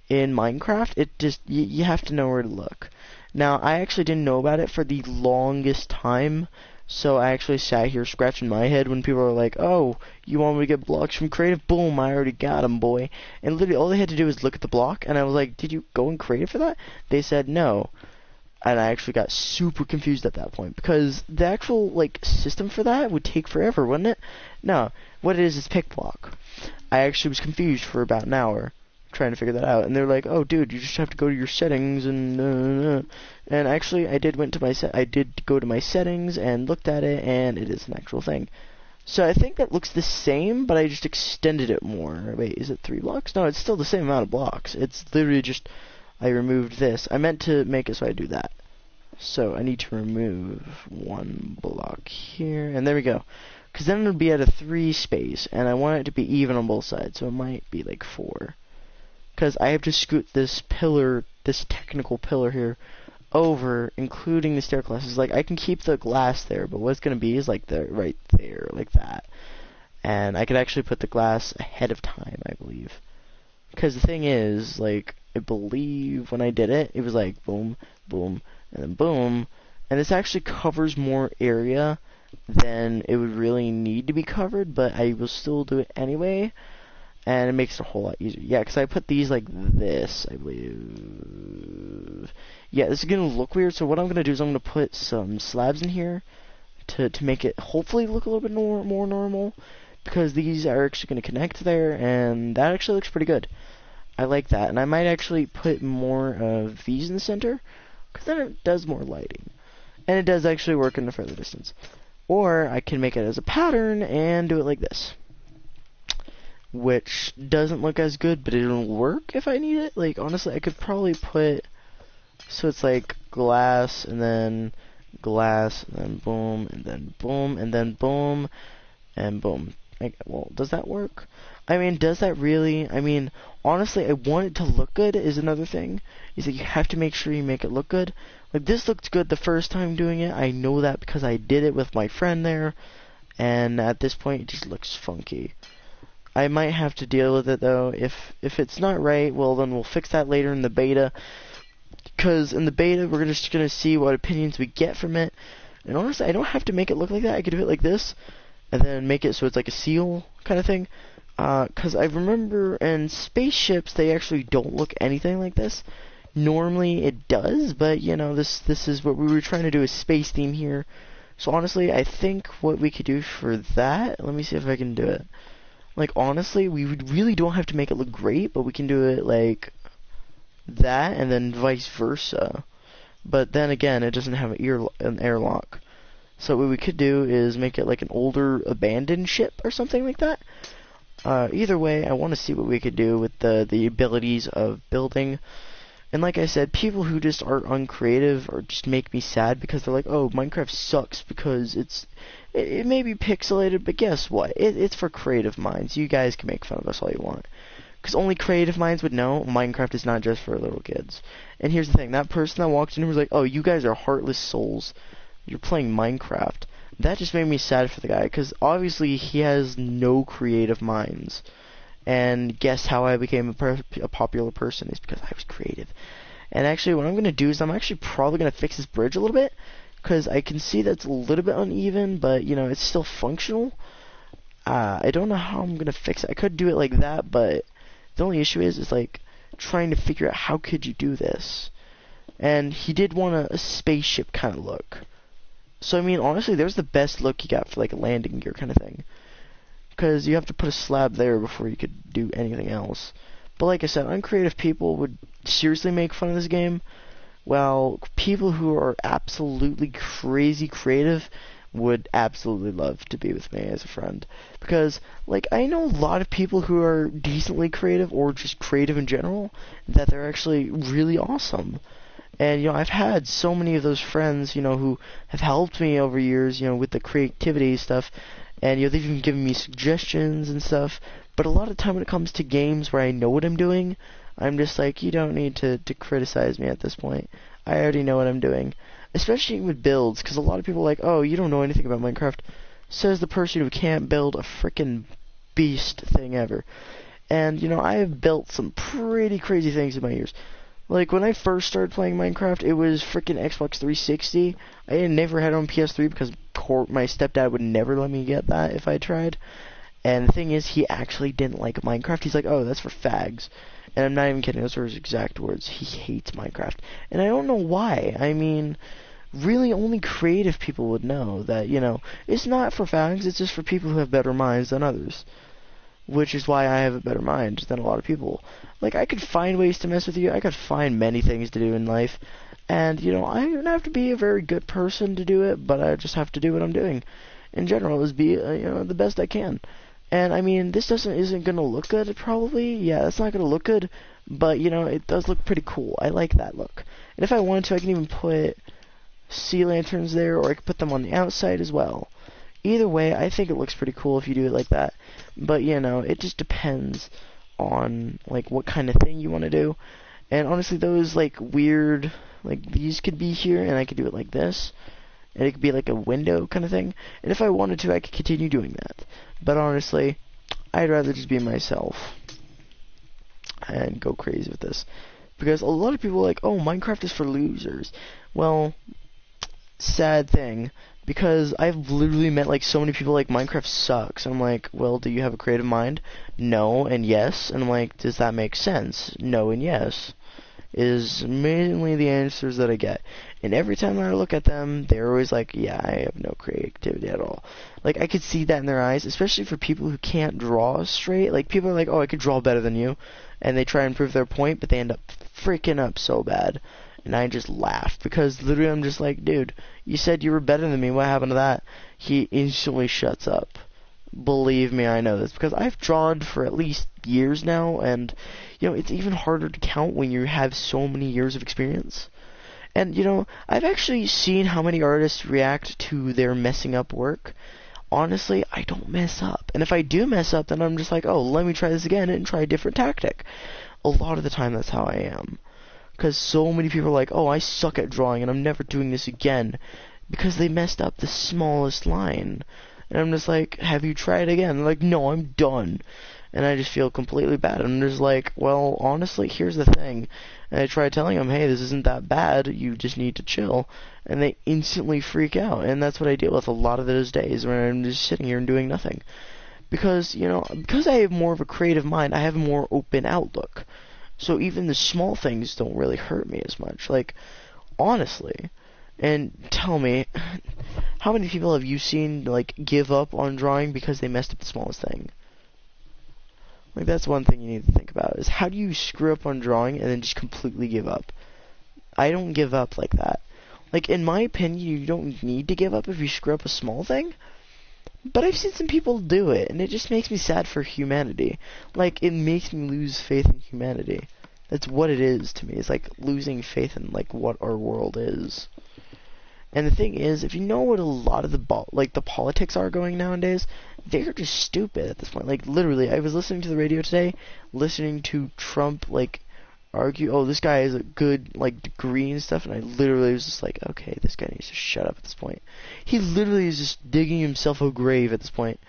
in Minecraft. It just you have to know where to look. Now, I actually didn't know about it for the longest time, so I actually sat here scratching my head when people were like, "Oh, you want me to get blocks from creative?" Boom, I already got them, boy. And literally all they had to do was look at the block, and I was like, "Did you go in creative for that?" They said no. And I actually got super confused at that point, because the actual, like, system for that would take forever, wouldn't it? No, what it is pick block. I actually was confused for about an hour trying to figure that out, and they're like, "Oh, dude, you just have to go to your settings and actually, I did go to my settings and looked at it, and it is an actual thing. So I think that looks the same, but I just extended it more. Wait, is it 3 blocks? No, it's still the same amount of blocks. It's literally just I removed this. I meant to make it so I do that. So I need to remove 1 block here, and there we go. Because then it'll be at a 3 space, and I want it to be even on both sides, so it might be like 4. Because I have to scoot this pillar, this technical pillar here, over, including the stair classes. Like, I can keep the glass there, but what it's going to be is like right there, like that. And I could actually put the glass ahead of time, I believe. Because the thing is, like, I believe when I did it, it was like boom, boom, and then boom. And this actually covers more area than it would really need to be covered, but I will still do it anyway. And it makes it a whole lot easier. Yeah, because I put these like this, I believe. Yeah, this is going to look weird, so what I'm going to do is I'm going to put some slabs in here to make it hopefully look a little bit more normal. Because these are actually going to connect there, and that actually looks pretty good. I like that. And I might actually put more of these in the center, because then it does more lighting. And it does actually work in the further distance. Or I can make it as a pattern and do it like this. Which doesn't look as good, but it'll work if I need it. Like, honestly, I could probably put, so it's like glass, and then glass, and then boom, and then boom, and then boom, and boom. Well, does that work? I mean, does that really? I mean, honestly, I want it to look good is another thing. Is that you have to make sure you make it look good. Like, this looked good the first time doing it. I know that because I did it with my friend there. And at this point, it just looks funky. I might have to deal with it though. If it's not right, well then we'll fix that later in the beta. Because in the beta we're just gonna see what opinions we get from it. And honestly, I don't have to make it look like that. I could do it like this, and then make it so it's like a seal kind of thing. Because I remember in spaceships they actually don't look anything like this. Normally it does, but you know, this is what we were trying to do, a space theme here. So honestly, I think what we could do for that, let me see if I can do it. Like honestly, we really don't have to make it look great, but we can do it like that, and then vice versa. But then again, it doesn't have an airlock. So what we could do is make it like an older abandoned ship or something like that. Either way, I want to see what we could do with the abilities of building. And like I said, people who just are uncreative or just make me sad because they're like, oh, Minecraft sucks because it may be pixelated, but guess what? It's for creative minds. You guys can make fun of us all you want. Because only creative minds would know Minecraft is not just for little kids. And here's the thing, that person that walked in and was like, oh, you guys are heartless souls. You're playing Minecraft. That just made me sad for the guy, because obviously he has no creative minds. And guess how I became a popular person? Is because I was creative. And actually, what I'm going to do is I'm actually probably going to fix this bridge a little bit, because I can see that's a little bit uneven, but, you know, it's still functional. I don't know how I'm going to fix it. I could do it like that, but the only issue is like, trying to figure out how could you do this. And he did want a spaceship kind of look. So, I mean, honestly, there's the best look you got for, like, a landing gear kind of thing. Because you have to put a slab there before you could do anything else. But like I said, uncreative people would seriously make fun of this game, while people who are absolutely crazy creative would absolutely love to be with me as a friend. Because, like, I know a lot of people who are decently creative, or just creative in general, that they're actually really awesome. And, you know, I've had so many of those friends, you know, who have helped me over years, you know, with the creativity stuff. And, you know, they've even given me suggestions and stuff. But a lot of time when it comes to games where I know what I'm doing, I'm just like, you don't need to criticize me at this point. I already know what I'm doing. Especially with builds, because a lot of people are like, oh, you don't know anything about Minecraft. Says the person who can't build a frickin' beast thing ever. And, you know, I have built some pretty crazy things in my years. Like, when I first started playing Minecraft, it was frickin' Xbox 360. I never had it on PS3 because my stepdad would never let me get that if I tried. And the thing is, he actually didn't like Minecraft. He's like, oh, that's for fags. And I'm not even kidding, those were his exact words. He hates Minecraft. And I don't know why. I mean, really only creative people would know that, you know, it's not for fags, it's just for people who have better minds than others. Which is why I have a better mind than a lot of people. Like, I could find ways to mess with you. I could find many things to do in life. And, you know, I don't have to be a very good person to do it, but I just have to do what I'm doing. In general, is be, you know, the best I can. And, I mean, this isn't going to look good, probably. Yeah, it's not going to look good. But, you know, it does look pretty cool. I like that look. And if I wanted to, I can even put sea lanterns there, or I could put them on the outside as well. Either way, I think it looks pretty cool if you do it like that. But, you know, it just depends on, like, what kind of thing you want to do. And honestly, those, like, weird, like, these could be here, and I could do it like this. And it could be like a window kind of thing. And if I wanted to, I could continue doing that. But honestly, I'd rather just be myself and go crazy with this. Because a lot of people are like, oh, Minecraft is for losers. Well, sad thing. Because I've literally met, like, so many people like, Minecraft sucks. And I'm like, well, do you have a creative mind? No and yes. And I'm like, does that make sense? No and yes. Is mainly the answers that I get. And every time I look at them, they're always like, yeah, I have no creativity at all. Like, I could see that in their eyes, especially for people who can't draw straight. Like, people are like, oh, I could draw better than you. And they try and prove their point, but they end up freaking up so bad. And I just laugh, because literally I'm just like, dude, you said you were better than me, what happened to that? He instantly shuts up. Believe me, I know this, because I've drawn for at least years now, and, you know, it's even harder to count when you have so many years of experience. And, you know, I've actually seen how many artists react to their messing up work. Honestly, I don't mess up. And if I do mess up, then I'm just like, oh, let me try this again and try a different tactic. A lot of the time, that's how I am. Because so many people are like, oh, I suck at drawing and I'm never doing this again. Because they messed up the smallest line. And I'm just like, have you tried again? They're like, no, I'm done. and I just feel completely bad. I'm just like, well, honestly, here's the thing. And I try telling them, hey, this isn't that bad, you just need to chill. And they instantly freak out, and that's what I deal with a lot of those days when I'm just sitting here and doing nothing. Because, because I have more of a creative mind, I have a more open outlook. So even the small things don't really hurt me as much. Like, honestly. And tell me, how many people have you seen, like, give up on drawing because they messed up the smallest thing? Like, that's one thing you need to think about, is how do you screw up on drawing and then just completely give up? I don't give up like that. Like, in my opinion, you don't need to give up if you screw up a small thing. But I've seen some people do it, and it just makes me sad for humanity. Like, it makes me lose faith in humanity. That's what it is to me. It's like losing faith in, like, what our world is. And the thing is, if you know what a lot of the politics are going nowadays, they're just stupid at this point. Like, literally, I was listening to the radio today, listening to Trump, like, argue, oh, this guy has a good, like, degree and stuff, and I literally was just like, okay, this guy needs to shut up at this point. He literally is just digging himself a grave at this point.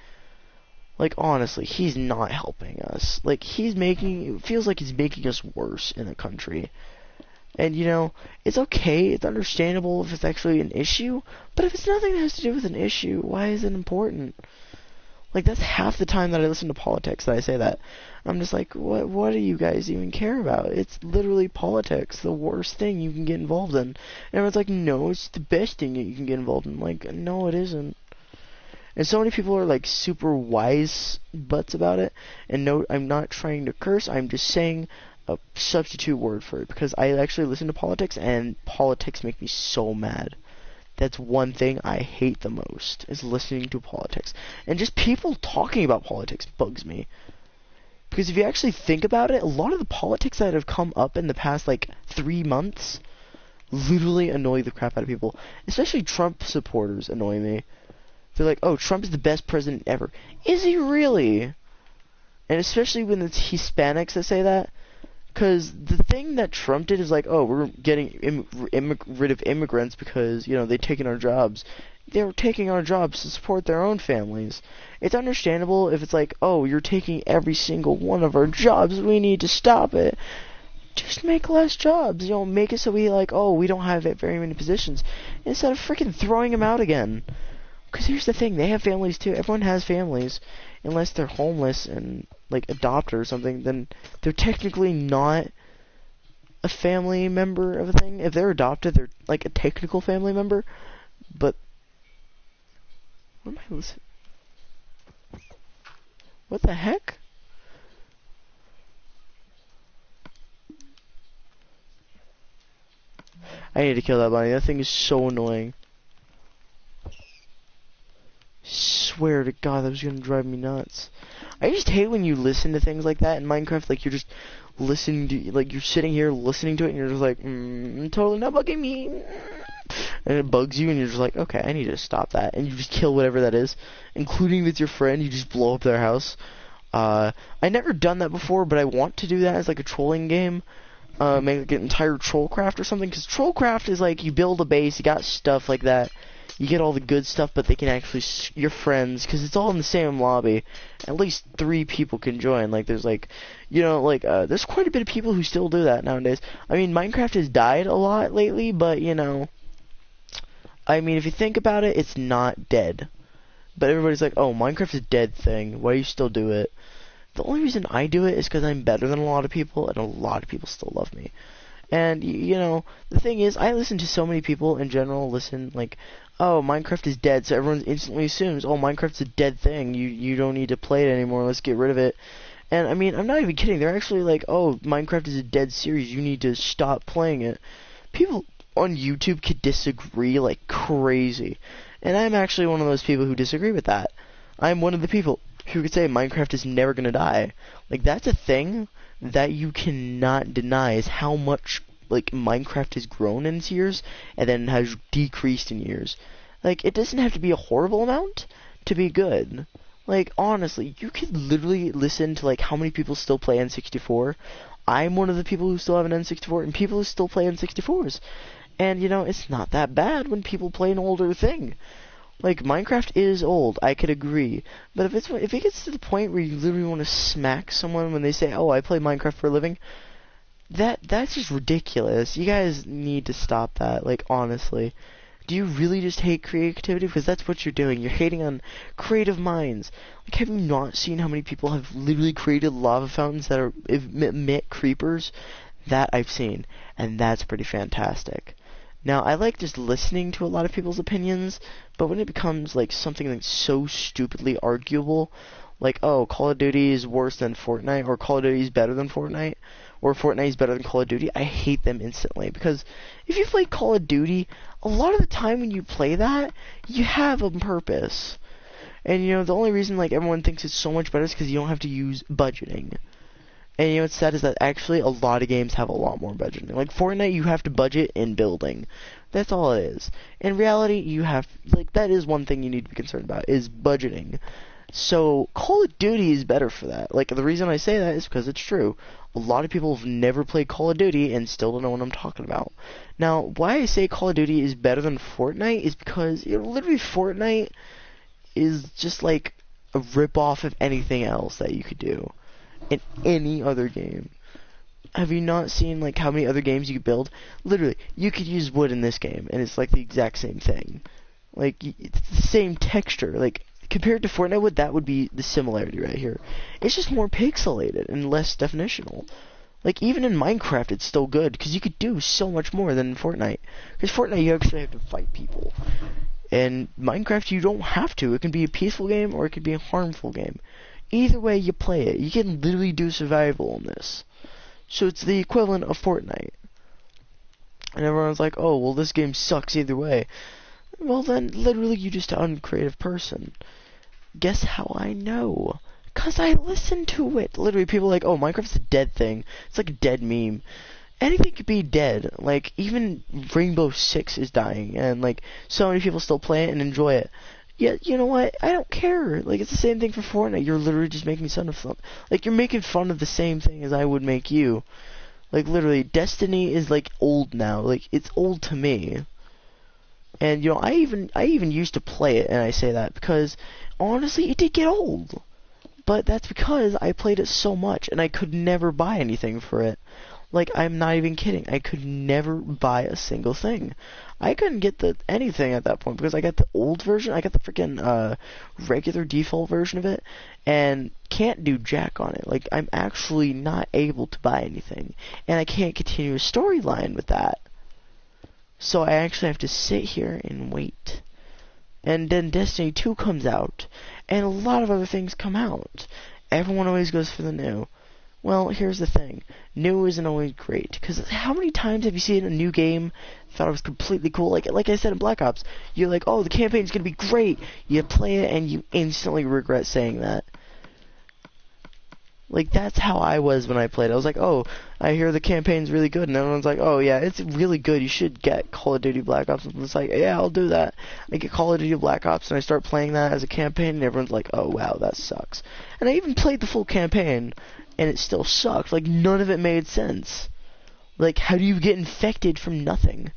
Like, honestly, he's not helping us. Like, it feels like he's making us worse in the country. And, it's okay, it's understandable if it's actually an issue, but if it's nothing that has to do with an issue, why is it important? Like, that's half the time that I listen to politics that I say that. I'm just like, what do you guys even care about? It's literally politics, the worst thing you can get involved in. And everyone's like, no, it's the best thing that you can get involved in. Like, no, it isn't. And so many people are, like, super wise butts about it. And no, I'm not trying to curse, I'm just saying a substitute word for it. Because I actually listen to politics, and politics make me so mad. That's one thing I hate the most, is listening to politics. And just people talking about politics bugs me. Because if you actually think about it, a lot of the politics that have come up in the past, 3 months literally annoy the crap out of people. Especially Trump supporters annoy me. They're like, oh, Trump is the best president ever. Is he really? And especially when it's Hispanics that say that. Because the thing that Trump did is like, oh, we're getting rid of immigrants because, they've taken our jobs. They're taking our jobs to support their own families. It's understandable if it's like, oh, you're taking every single one of our jobs, we need to stop it. Just make less jobs, make it so we we don't have very many positions. Instead of freaking throwing them out again. Because here's the thing, they have families too. Everyone has families. Unless they're homeless and, adopt or something, then they're technically not a family member of a thing. If they're adopted, they're, a technical family member. But, what am I listening? What the heck? I need to kill that bunny. That thing is so annoying. Swear to God, that was gonna drive me nuts. I just hate when you listen to things like that in Minecraft. You're just listening to, you're sitting here listening to it, and you're just like, totally not bugging me. And it bugs you, and you're just like, okay, I need to stop that. And you just kill whatever that is, including with your friend. You just blow up their house. I never done that before, but I want to do that as a trolling game. Make an entire Trollcraft or something, because Trollcraft is you build a base, you got stuff like that. You get all the good stuff, but they can actually, your friends, because it's all in the same lobby. At least 3 people can join. There's there's quite a bit of people who still do that nowadays. I mean, Minecraft has died a lot lately, but, I mean, if you think about it, it's not dead. But everybody's like, oh, Minecraft's a dead thing. Why do you still do it? The only reason I do it is because I'm better than a lot of people, and a lot of people still love me. And, the thing is, I listen to so many people in general oh, Minecraft is dead, so everyone instantly assumes, oh, Minecraft's a dead thing, you don't need to play it anymore, let's get rid of it. And, I mean, I'm not even kidding, they're actually like, oh, Minecraft is a dead series, you need to stop playing it. People on YouTube could disagree like crazy, and I'm actually one of those people who disagree with that. I'm one of the people who could say Minecraft is never gonna die. That's a thing that you cannot deny, is how much Minecraft has grown in its years and then has decreased in years. It doesn't have to be a horrible amount to be good. Honestly, you could literally listen to how many people still play N64. I'm one of the people who still have an N64, and people who still play N64s. And it's not that bad when people play an older thing. Like, Minecraft is old, I could agree. But if it gets to the point where you literally want to smack someone when they say, "Oh, I play Minecraft for a living," that's just ridiculous. You guys need to stop that, like, honestly. Do you really just hate creativity? Because that's what you're doing. You're hating on creative minds. Like, have you not seen how many people have literally created lava fountains that emit creepers? That I've seen, and that's pretty fantastic. Now, I like just listening to a lot of people's opinions, but when it becomes like something that's so stupidly arguable, like, oh, Call of Duty is worse than Fortnite, or Call of Duty is better than Fortnite, or Fortnite is better than Call of Duty, I hate them instantly. Because if you play Call of Duty, a lot of the time when you play that, you have a purpose. And, you know, the only reason, like, everyone thinks it's so much better is because you don't have to use budgeting. And, you know, what's sad is that actually a lot of games have a lot more budgeting. Like, Fortnite, you have to budget in building. That's all it is. In reality, you have, like, that is one thing you need to be concerned about, is budgeting. So, Call of Duty is better for that. Like, the reason I say that is because it's true. A lot of people have never played Call of Duty and still don't know what I'm talking about. Now, why I say Call of Duty is better than Fortnite is because, you know, literally Fortnite is just like a rip-off of anything else that you could do in any other game. Have you not seen, like, how many other games you could build? Literally, you could use wood in this game, and it's, like, the exact same thing. Like, it's the same texture. Like, compared to Fortnite wood, that would be the similarity right here. It's just more pixelated and less definitional. Like, even in Minecraft, it's still good, because you could do so much more than in Fortnite. Because Fortnite, you actually have to fight people. And Minecraft, you don't have to. It can be a peaceful game, or it could be a harmful game. Either way you play it, you can literally do survival in this. So it's the equivalent of Fortnite. And everyone's like, oh, well, this game sucks either way. Well, then, literally, you're just an uncreative person. Guess how I know? Because I listen to it. Literally, people are like, oh, Minecraft's a dead thing. It's like a dead meme. Anything could be dead. Like, even Rainbow Six is dying. And, like, so many people still play it and enjoy it. Yeah, you know what? I don't care. Like, it's the same thing for Fortnite. You're literally just making fun of something. Like, you're making fun of the same thing as I would make you. Like, literally, Destiny is, like, old now. Like, it's old to me. And, you know, I even used to play it, and I say that because, honestly, it did get old. But that's because I played it so much, and I could never buy anything for it. Like, I'm not even kidding. I could never buy a single thing. I couldn't get anything at that point because I got the old version. I got the freaking regular default version of it, and can't do jack on it. Like, I'm actually not able to buy anything, and I can't continue a storyline with that. So I actually have to sit here and wait. And then Destiny 2 comes out, and a lot of other things come out. Everyone always goes for the new. Well, here's the thing. New isn't always great. Because how many times have you seen a new game, thought it was completely cool? Like I said in Black Ops, you're like, oh, the campaign's going to be great. You play it, and you instantly regret saying that. Like, that's how I was when I played. I was like, oh, I hear the campaign's really good. And everyone's like, oh, yeah, it's really good. You should get Call of Duty Black Ops. And it's like, yeah, I'll do that. I get Call of Duty Black Ops, and I start playing that as a campaign, and everyone's like, oh, wow, that sucks. And I even played the full campaign, and it still sucked. Like, none of it made sense. Like, how do you get infected from nothing?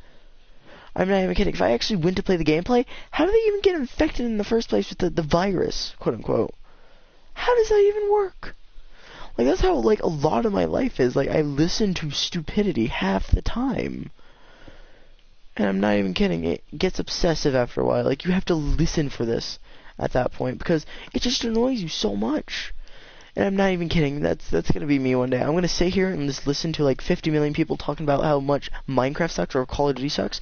I'm not even kidding. If I actually went to play the gameplay, how do they even get infected in the first place with the virus, quote-unquote? How does that even work? Like, that's how, like, a lot of my life is. Like, I listen to stupidity half the time. And I'm not even kidding. It gets obsessive after a while. Like, you have to listen for this at that point because it just annoys you so much. And I'm not even kidding. That's going to be me one day. I'm going to sit here and just listen to, like, 50 million people talking about how much Minecraft sucks or Call of Duty sucks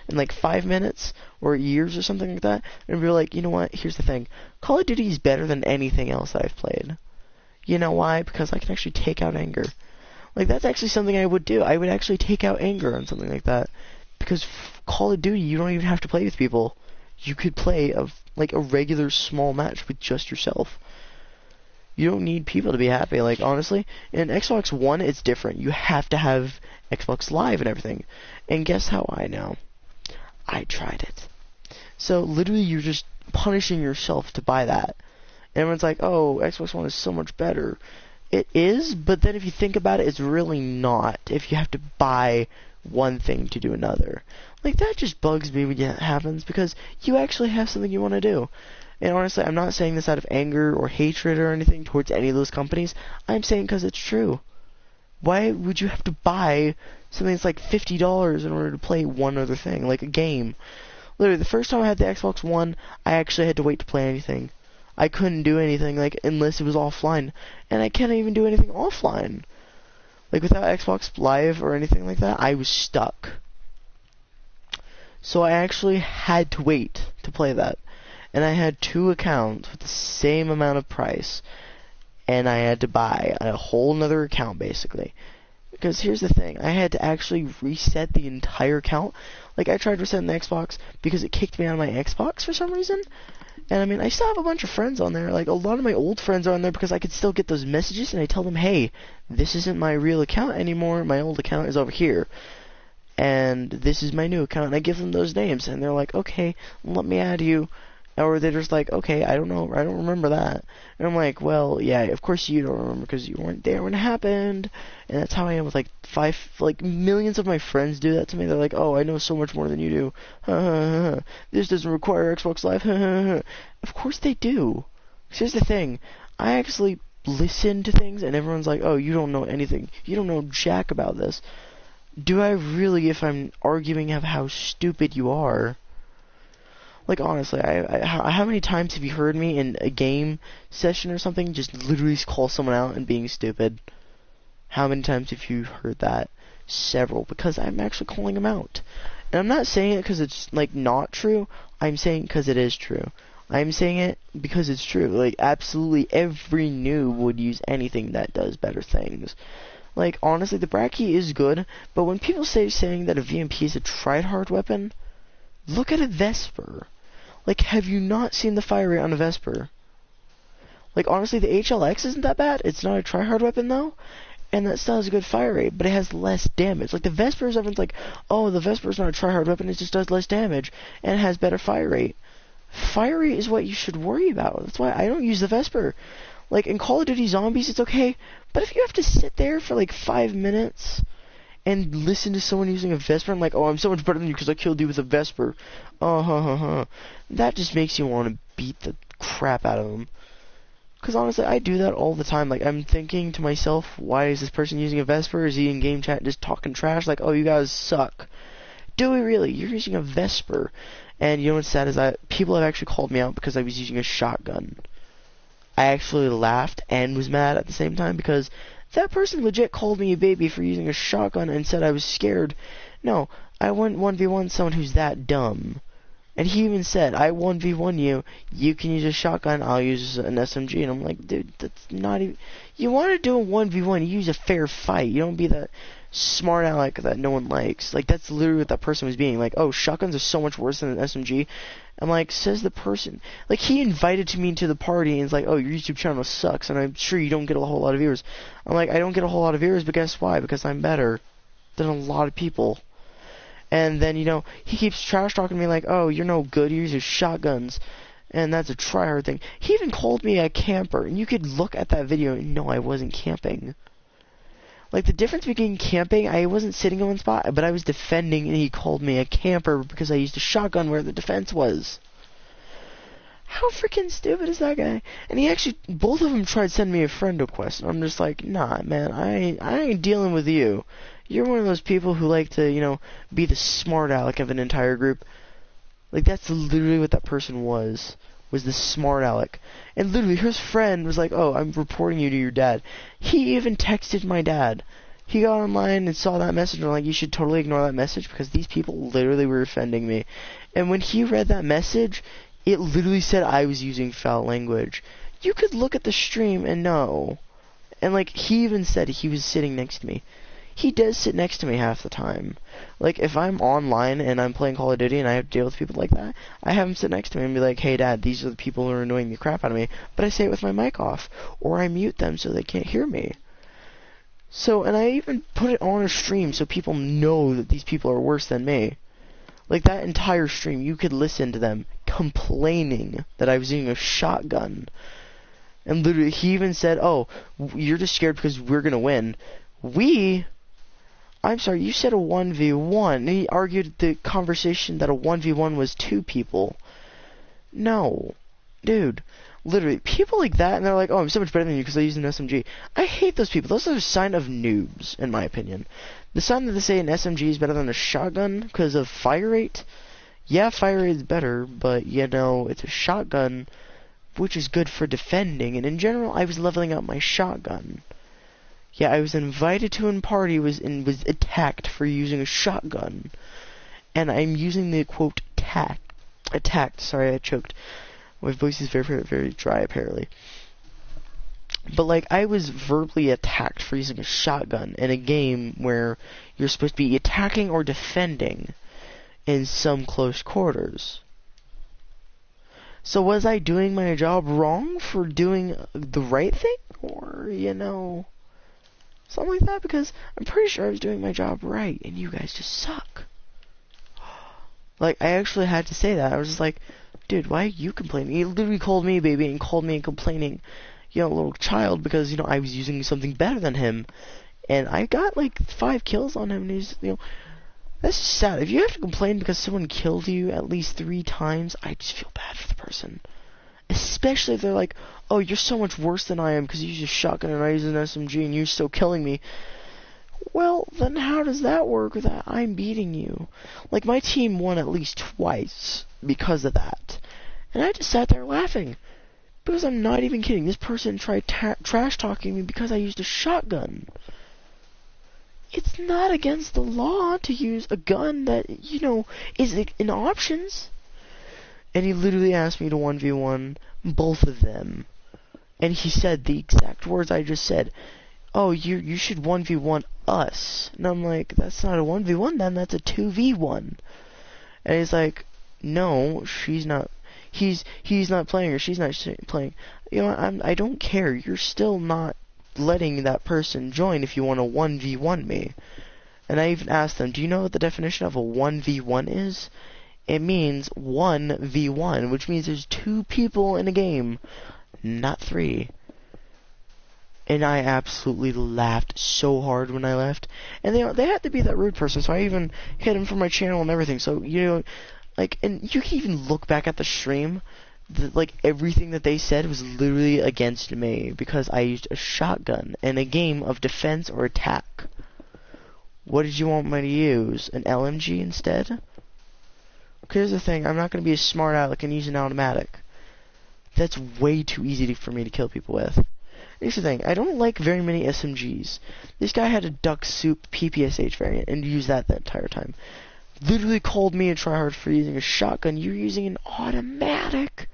in, like, 5 minutes or years or something like that. And be like, you know what? Here's the thing. Call of Duty is better than anything else that I've played. You know why? Because I can actually take out anger. Like, that's actually something I would do. I would actually take out anger on something like that. Because Call of Duty, you don't even have to play with people. You could play like a regular small match with just yourself. You don't need people to be happy. Like, honestly, in Xbox One, it's different. You have to have Xbox Live and everything. And guess how I know? I tried it. So, literally, you're just punishing yourself to buy that. Everyone's like, oh, Xbox One is so much better. It is, but then if you think about it, it's really not. If you have to buy one thing to do another. Like, that just bugs me when it happens, because you actually have something you want to do. And honestly, I'm not saying this out of anger or hatred or anything towards any of those companies. I'm saying because it's true. Why would you have to buy something that's like $50 in order to play one other thing, like a game? Literally, the first time I had the Xbox One, I actually had to wait to play anything. I couldn't do anything, like, unless it was offline. And I can't even do anything offline. Like, without Xbox Live or anything like that, I was stuck. So I actually had to wait to play that. And I had 2 accounts with the same amount of price. And I had to buy a whole nother account, basically. Because here's the thing, I had to actually reset the entire account. Like, I tried resetting the Xbox because it kicked me out of my Xbox for some reason. And I mean, I still have a bunch of friends on there. Like, a lot of my old friends are on there because I could still get those messages, and I tell them, hey, this isn't my real account anymore. My old account is over here. And this is my new account, and I give them those names. And they're like, okay, let me add you. Or they're just like, okay, I don't know, I don't remember that. And I'm like, well, yeah, of course you don't remember because you weren't there when it happened. And that's how I am with like millions of my friends do that to me. They're like, oh, I know so much more than you do. This doesn't require Xbox Live. Of course they do. Here's the thing, I actually listen to things and everyone's like, oh, you don't know anything. You don't know jack about this. Do I really, if I'm arguing of how stupid you are? Like, honestly, how many times have you heard me in a game session or something just literally call someone out and being stupid? How many times have you heard that? Several, because I'm actually calling them out. And I'm not saying it because it's, like, not true. I'm saying it because it is true. I'm saying it because it's true. Like, absolutely every noob would use anything that does better things. Like, honestly, the Brachy is good, but when people saying that a VMP is a tryhard weapon, look at a Vesper. Like, have you not seen the fire rate on a Vesper? Like, honestly, the HLX isn't that bad. It's not a tryhard weapon, though. And that still has a good fire rate, but it has less damage. Like, the Vespers, everyone's like, oh, the Vesper's not a tryhard weapon, it just does less damage, and it has better fire rate. Fire rate is what you should worry about. That's why I don't use the Vesper. Like, in Call of Duty Zombies, it's okay, but if you have to sit there for, like, 5 minutes and listen to someone using a Vesper and like, oh, I'm so much better than you because I killed you with a Vesper. That just makes you want to beat the crap out of them. Because honestly, I do that all the time. Like, I'm thinking to myself, why is this person using a Vesper? Is he in game chat just talking trash? Like, oh, you guys suck. Do we really? You're using a Vesper. And you know what's sad is that people have actually called me out because I was using a shotgun. I actually laughed and was mad at the same time because that person legit called me a baby for using a shotgun and said I was scared. No, I wouldn't 1v1 someone who's that dumb. And he even said, I 1v1 you, you can use a shotgun, I'll use an SMG. And I'm like, dude, that's not even... You want to do a 1v1, you use a fair fight. You don't be that smart aleck that no one likes. Like, that's literally what that person was being. Like, oh, shotguns are so much worse than an SMG. I'm like, says the person. Like, he invited me to the party and it's like, oh, your YouTube channel sucks and I'm sure you don't get a whole lot of viewers. I'm like, I don't get a whole lot of viewers, but guess why? Because I'm better than a lot of people. And then, you know, he keeps trash talking me like, oh, you're no good, you use your shotguns. And that's a tryhard thing. He even called me a camper, and you could look at that video and know I wasn't camping. Like, the difference between camping, I wasn't sitting in one spot, but I was defending, and he called me a camper because I used a shotgun where the defense was. How freaking stupid is that guy? And he actually, both of them tried sending me a friend request, and I'm just like, nah, man, I ain't dealing with you. You're one of those people who like to, you know, be the smart aleck of an entire group. Like, that's literally what that person was the smart aleck. And literally, his friend was like, oh, I'm reporting you to your dad. He even texted my dad. He got online and saw that message and was like, you should totally ignore that message because these people literally were offending me. And when he read that message, it literally said I was using foul language. You could look at the stream and know. And, like, he even said he was sitting next to me. He does sit next to me half the time. Like, if I'm online and I'm playing Call of Duty and I have to deal with people like that, I have him sit next to me and be like, hey, Dad, these are the people who are annoying the crap out of me. But I say it with my mic off. Or I mute them so they can't hear me. So, and I even put it on a stream so people know that these people are worse than me. Like, that entire stream, you could listen to them complaining that I was using a shotgun. And literally, he even said, oh, you're just scared because we're going to win. I'm sorry, you said a 1v1. He argued the conversation that a 1v1 was 2 people. No. Dude. Literally, people like that, and they're like, oh, I'm so much better than you because I use an SMG. I hate those people. Those are a sign of noobs, in my opinion. The sign that they say an SMG is better than a shotgun because of fire rate, yeah, fire rate is better, but, you know, it's a shotgun, which is good for defending, and in general, I was leveling up my shotgun. Yeah, I was invited to a party, was attacked for using a shotgun, and I'm using the, quote, attacked, sorry, I choked. My voice is very, very, very dry, apparently. But, like, I was verbally attacked for using a shotgun in a game where you're supposed to be attacking or defending in some close quarters. So was I doing my job wrong for doing the right thing? Or, you know, something like that? Because I'm pretty sure I was doing my job right, and you guys just suck. Like, I actually had to say that. I was just like, dude, why are you complaining? He literally called me a baby and called me a complaining, you know, little child because, you know, I was using something better than him. And I got, like, 5 kills on him, and he's, you know, that's just sad. If you have to complain because someone killed you at least 3 times, I just feel bad for the person. Especially if they're like, oh, you're so much worse than I am because you use a shotgun and I use an SMG and you're still killing me. Well, then how does that work that I'm beating you? Like, my team won at least twice because of that. And I just sat there laughing. Because I'm not even kidding. This person tried trash talking me because I used a shotgun. It's not against the law to use a gun that, you know, is in options. And he literally asked me to 1v1 both of them. And he said the exact words I just said. Oh, you should 1v1 us. And I'm like, that's not a 1v1 then, that's a 2v1. And he's like, no, she's not. He's not playing or she's not playing. You know, I don't care. You're still not letting that person join if you want to 1v1 me. And I even asked them, do you know what the definition of a 1v1 is? It means 1v1, which means there's 2 people in a game, not 3. And I absolutely laughed so hard when I left. And they had to be that rude person, so I even hit him from my channel and everything. So, you know, like, and you can even look back at the stream. Like, everything that they said was literally against me because I used a shotgun in a game of defense or attack. What did you want me to use? An LMG instead? Here's the thing. I'm not going to be a smart aleck and use an automatic. That's way too easy for me to kill people with. Here's the thing, I don't like very many SMGs. This guy had a duck soup PPSH variant and used that the entire time. Literally called me a tryhard for using a shotgun. You're using an automatic.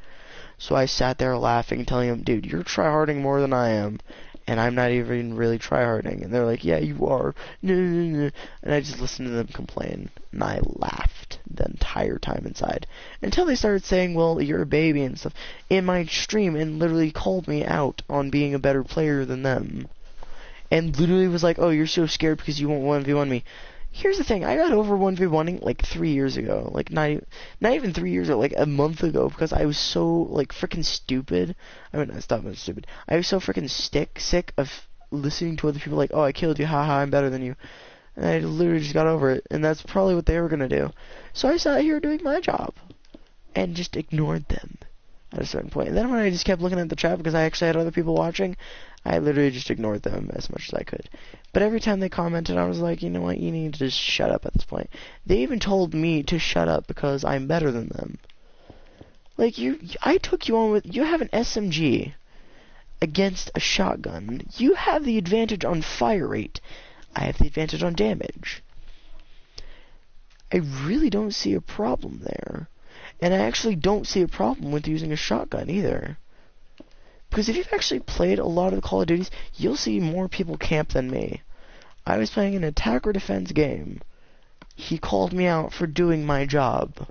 So I sat there laughing, telling him, dude, you're tryharding more than I am. And I'm not even really tryharding. And they're like, yeah, you are. And I just listened to them complain. And I laughed the entire time inside. Until they started saying, well, you're a baby and stuff in my stream and literally called me out on being a better player than them. And literally was like, oh, you're so scared because you won't 1v1 me. Here's the thing, I got over 1v1ing like 3 years ago. Like, not even 3 years ago, like a month ago, because I was so, like, freaking stupid. I mean, stop being stupid. I was so freaking sick of listening to other people like, oh, I killed you, haha, I'm better than you. And I literally just got over it, and that's probably what they were gonna do. So I sat here doing my job, and just ignored them at a certain point. And then when I just kept looking at the chat because I actually had other people watching, I literally just ignored them as much as I could. But every time they commented, I was like, you know what, you need to just shut up at this point. They even told me to shut up because I'm better than them. Like, I took you on with, you have an SMG against a shotgun. You have the advantage on fire rate. I have the advantage on damage. I really don't see a problem there. And I actually don't see a problem with using a shotgun either. Because if you've actually played a lot of the Call of Duties, you'll see more people camp than me. I was playing an attack or defense game. He called me out for doing my job.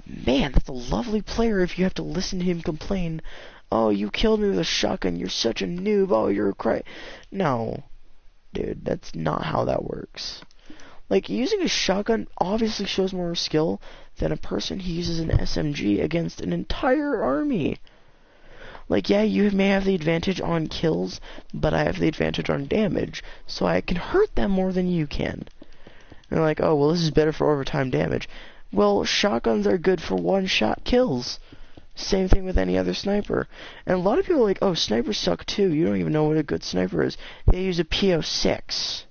Man, that's a lovely player if you have to listen to him complain, oh, you killed me with a shotgun, you're such a noob, oh, you're a cry. No. Dude, that's not how that works. Like, using a shotgun obviously shows more skill than a person who uses an SMG against an entire army. Like, yeah, you may have the advantage on kills, but I have the advantage on damage, so I can hurt them more than you can. And they're like, oh, well, this is better for overtime damage. Well, shotguns are good for one-shot kills. Same thing with any other sniper. And a lot of people are like, oh, snipers suck too. You don't even know what a good sniper is. They use a PO6.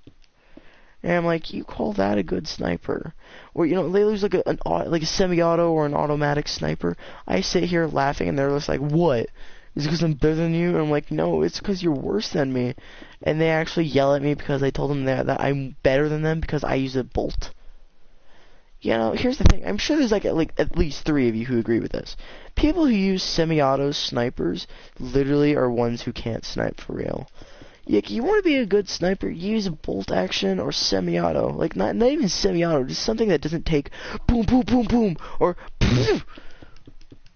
And I'm like, you call that a good sniper? Or, you know, they use like a semi-auto or an automatic sniper. I sit here laughing and they're just like, what? Is it because I'm better than you? And I'm like, no, it's because you're worse than me. And they actually yell at me because I told them that I'm better than them because I use a bolt. You know, here's the thing. I'm sure there's like at least 3 of you who agree with this. People who use semi-auto snipers literally are ones who can't snipe for real. You want to be a good sniper, use a bolt action or semi-auto. Like, not even semi-auto, just something that doesn't take boom, boom, boom, boom, or poof.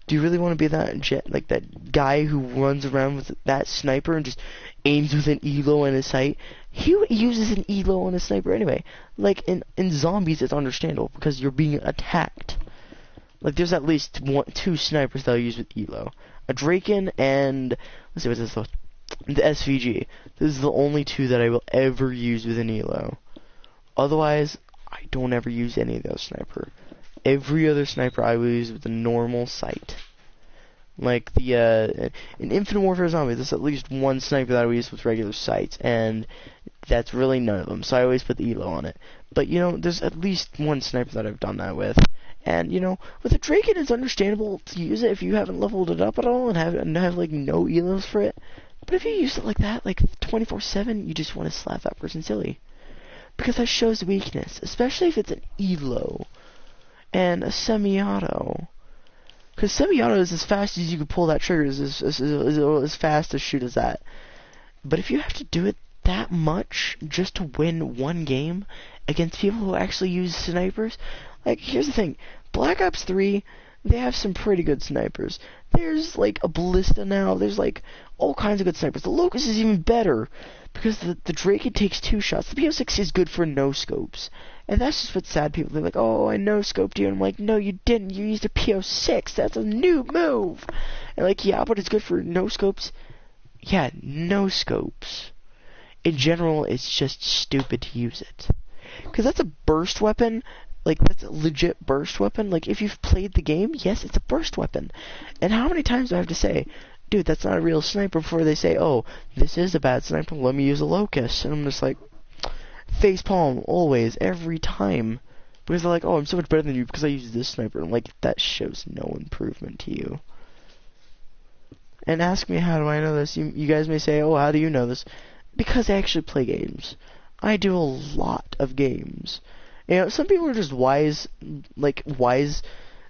Do you really want to be that guy who runs around with that sniper and just aims with an ELO in his sight? He uses an ELO on a sniper anyway. Like, in zombies, it's understandable because you're being attacked. Like, there's at least 2 snipers that I'll use with ELO. A Draken and, let's see, what's this? The SVG. This is the only 2 that I will ever use with an ELO. Otherwise, I don't ever use any of those sniper. Every other sniper I will use with a normal sight. Like in Infinite Warfare Zombies, there's at least 1 sniper that I will use with regular sights, and that's really none of them, so I always put the ELO on it. But, you know, there's at least 1 sniper that I've done that with. And, you know, with a Draken, it's understandable to use it if you haven't leveled it up at all and have like, no ELOs for it. But if you use it like that, like, 24/7, you just want to slap that person silly. Because that shows weakness, especially if it's an ELO and a semi-auto. Because semi-auto is as fast as you can pull that trigger, is as fast to shoot as that. But if you have to do it that much just to win 1 game against people who actually use snipers, like, here's the thing. Black Ops 3, they have some pretty good snipers. There's, like, a Ballista now. There's, like, all kinds of good snipers. The Locust is even better because the Drake, it takes 2 shots. The PO6 is good for no-scopes. And that's just what sad people, they're like, oh, I no-scoped you. And I'm like, no, you didn't. You used a PO6. That's a new move. And, like, yeah, but it's good for no-scopes. Yeah, no-scopes. In general, it's just stupid to use it. Because that's a burst weapon. Like, that's a legit burst weapon. Like, if you've played the game, yes, it's a burst weapon. And how many times do I have to say, dude, that's not a real sniper, before they say, oh, this is a bad sniper, let me use a Locust. And I'm just like, facepalm, always, every time. Because they're like, oh, I'm so much better than you because I use this sniper. I'm like, that shows no improvement to you. And ask me, how do I know this? You guys may say, oh, how do you know this? Because I actually play games. I do a lot of games. You know, some people are just wise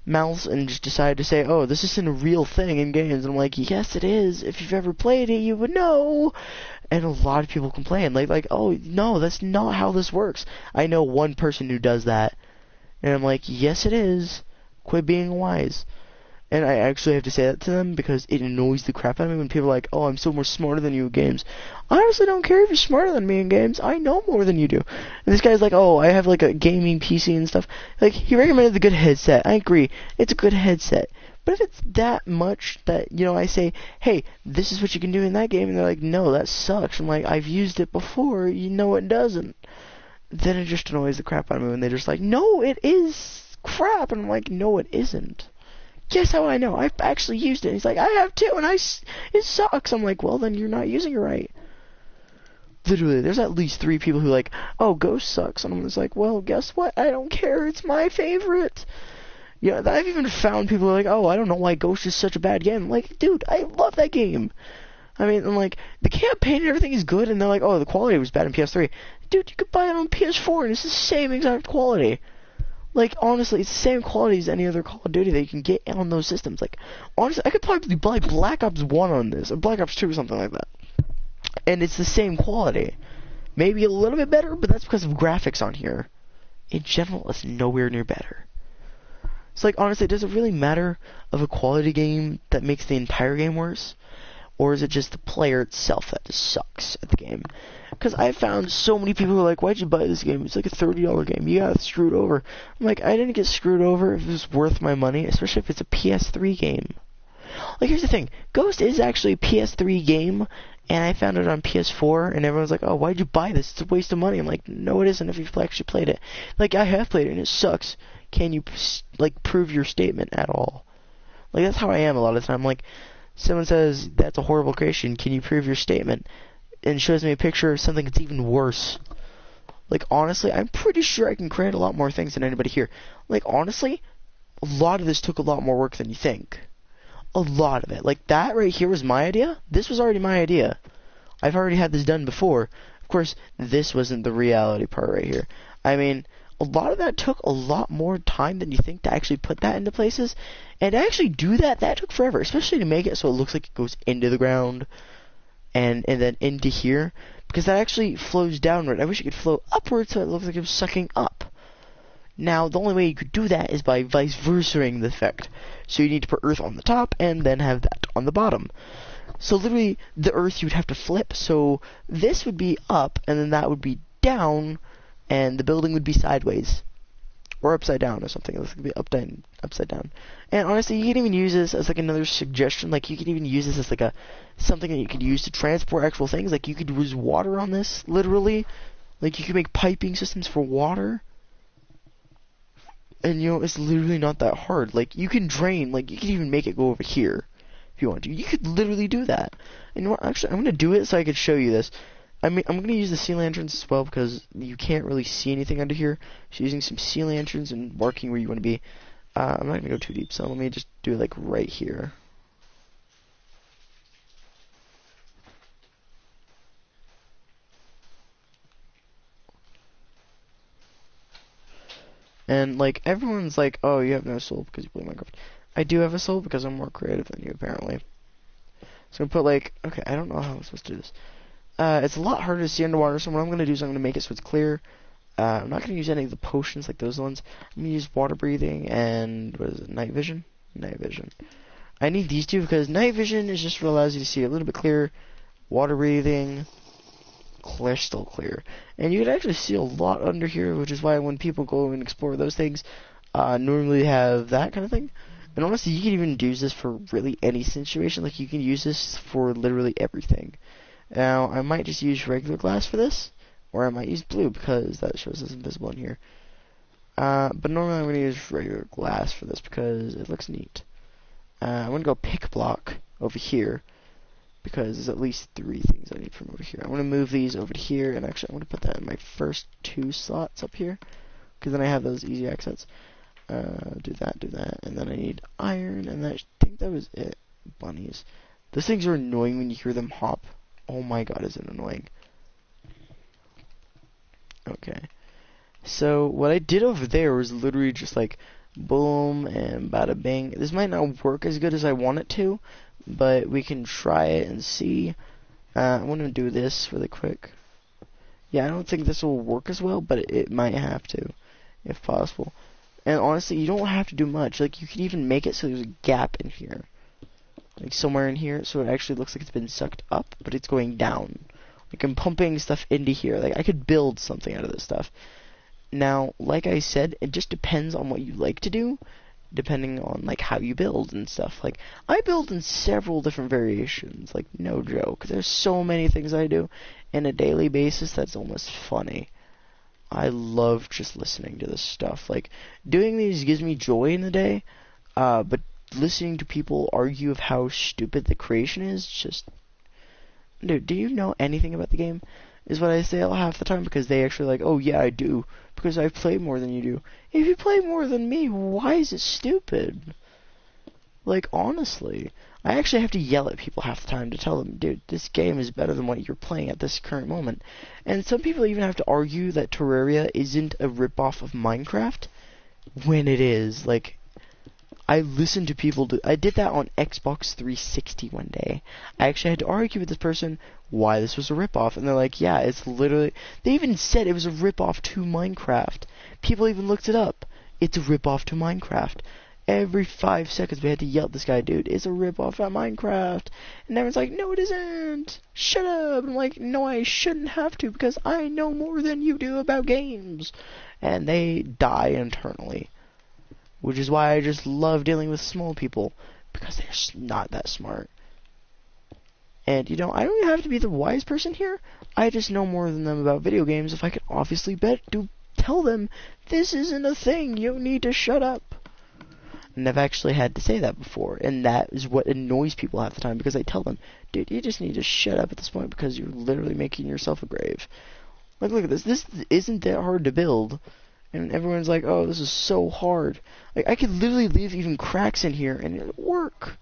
mouths and just decide to say, oh, this isn't a real thing in games. And I'm like, yes, it is. If you've ever played it, you would know. And a lot of people complain. Like, oh, no, that's not how this works. I know 1 person who does that. And I'm like, yes, it is. Quit being wise. And I actually have to say that to them because it annoys the crap out of me when people are like, oh, I'm so much smarter than you in games. I honestly don't care if you're smarter than me in games. I know more than you do. And this guy's like, oh, I have like a gaming PC and stuff. Like, he recommended the good headset. I agree. It's a good headset. But if it's that much that, you know, I say, hey, this is what you can do in that game, and they're like, no, that sucks. I'm like, I've used it before. You know it doesn't. Then it just annoys the crap out of me when they're just like, no, it is crap. And I'm like, no, it isn't. Guess how I know? I've actually used it. And he's like, I have too, and it sucks. I'm like, well, then you're not using it right. Literally, there's at least 3 people who are like, oh, Ghost sucks. And I'm just like, well, guess what? I don't care. It's my favorite. Yeah, I've even found people who are like, oh, I don't know why Ghost is such a bad game. I'm like, dude, I love that game. I mean, I'm like, the campaign and everything is good, and they're like, oh, the quality was bad in PS3. Dude, you could buy it on PS4, and it's the same exact quality. Like, honestly, it's the same quality as any other Call of Duty that you can get on those systems. Like, honestly, I could probably buy Black Ops 1 on this, or Black Ops 2 or something like that. And it's the same quality. Maybe a little bit better, but that's because of graphics on here. In general, it's nowhere near better. So, like, honestly, does it really matter of a quality game that makes the entire game worse? Or is it just the player itself that just sucks at the game? Because I found so many people who are like, why'd you buy this game? It's like a $30 game. You got screwed over. I'm like, I didn't get screwed over if it was worth my money, especially if it's a PS3 game. Like, here's the thing. Ghost is actually a PS3 game, and I found it on PS4, and everyone's like, oh, why'd you buy this? It's a waste of money. I'm like, no, it isn't if you've actually played it. Like, I have played it, and it sucks. Can you, like, prove your statement at all? Like, that's how I am a lot of the time. Like, someone says, that's a horrible creation. Can you prove your statement? And shows me a picture of something that's even worse. Like, honestly, I'm pretty sure I can create a lot more things than anybody here. Like, honestly, a lot of this took a lot more work than you think. A lot of it. Like, that right here was my idea. This was already my idea. I've already had this done before. Of course, this wasn't the reality part right here. I mean, a lot of that took a lot more time than you think to actually put that into places. And to actually do that, that took forever. Especially to make it so it looks like it goes into the ground. And then into here. Because that actually flows downward. I wish it could flow upward so it looks like it was sucking up. Now, the only way you could do that is by vice versaing the effect. So you need to put Earth on the top and then have that on the bottom. So literally, the Earth you would have to flip. So this would be up, and then that would be down, and the building would be sideways. Or upside down or something. It would be upside down. And honestly, you can even use this as like another suggestion. Like, you can even use this as like something that you could use to transport actual things. Like, you could use water on this, literally. Like, you could make piping systems for water. And, you know, it's literally not that hard. Like, you can drain, like, you can even make it go over here if you want to. You could literally do that. And you know what, actually, I'm going to do it so I could show you this. I mean, I'm going to use the sea lanterns as well because you can't really see anything under here. So using some sea lanterns and marking where you want to be. I'm not going to go too deep, so let me just do it, like, right here. And, like, everyone's like, oh, you have no soul because you play Minecraft. I do have a soul because I'm more creative than you, apparently. So I'm going to put, like, okay, I don't know how I'm supposed to do this. It's a lot harder to see underwater, so what I'm going to do is I'm going to make it so it's clear. I'm not going to use any of the potions like those ones. I'm going to use water breathing and, what is it, night vision? Night vision. I need these two because night vision is just what allows you to see a little bit clearer. Water breathing, crystal clear. And you can actually see a lot under here, which is why when people go and explore those things, normally have that kind of thing. And honestly, you can even use this for really any situation. Like, you can use this for literally everything. Now, I might just use regular glass for this, or I might use blue because that shows it's invisible in here. But normally I'm going to use regular glass for this because it looks neat. I'm going to go pick block over here because there's at least 3 things I need from over here. I'm going to move these over to here, and actually I'm going to put that in my first 2 slots up here because then I have those easy accents. Do that, and then I need iron, and I think that was it. Bunnies. Those things are annoying when you hear them hop. Oh my god, is it annoying. Okay. So, what I did over there was literally just like, boom, and bada bing. This might not work as good as I want it to, but we can try it and see. I want to do this really quick. Yeah, I don't think this will work as well, but it might have to, if possible. And honestly, you don't have to do much. Like, you can even make it so there's a gap in here. Like, somewhere in here, so it actually looks like it's been sucked up, but it's going down. Like, I'm pumping stuff into here. Like, I could build something out of this stuff. Now, like I said, it just depends on what you like to do, depending on, like, how you build and stuff. Like, I build in several different variations, like, no joke. There's so many things I do on a daily basis that's almost funny. I love just listening to this stuff. Like, doing these gives me joy in the day, but listening to people argue of how stupid the creation is, just... Dude, do you know anything about the game? Is what I say half the time, because they actually like, oh yeah, I do, because I play more than you do. If you play more than me, why is it stupid? Like, honestly, I actually have to yell at people half the time to tell them, dude, this game is better than what you're playing at this current moment. And some people even have to argue that Terraria isn't a ripoff of Minecraft, when it is. Like, I listen to people do... I did that on Xbox 360 one day. I actually had to argue with this person why this was a ripoff, and they're like, yeah, it's literally... They even said it was a ripoff to Minecraft. People even looked it up. It's a ripoff to Minecraft. Every 5 seconds we had to yell at this guy, dude, it's a ripoff at Minecraft. And everyone's like, no it isn't. Shut up. And I'm like, no, I shouldn't have to because I know more than you do about games. And they die internally. Which is why I just love dealing with small people. because they're just not that smart. And, you know, I don't even have to be the wise person here. I just know more than them about video games. If I could obviously tell them, this isn't a thing, you need to shut up. And I've actually had to say that before, and that is what annoys people half the time, because I tell them, dude, you just need to shut up at this point, because you're literally making yourself a grave. Like, look at this. This isn't that hard to build. And everyone's like, oh, this is so hard. Like, I could literally leave even cracks in here, and it'll work.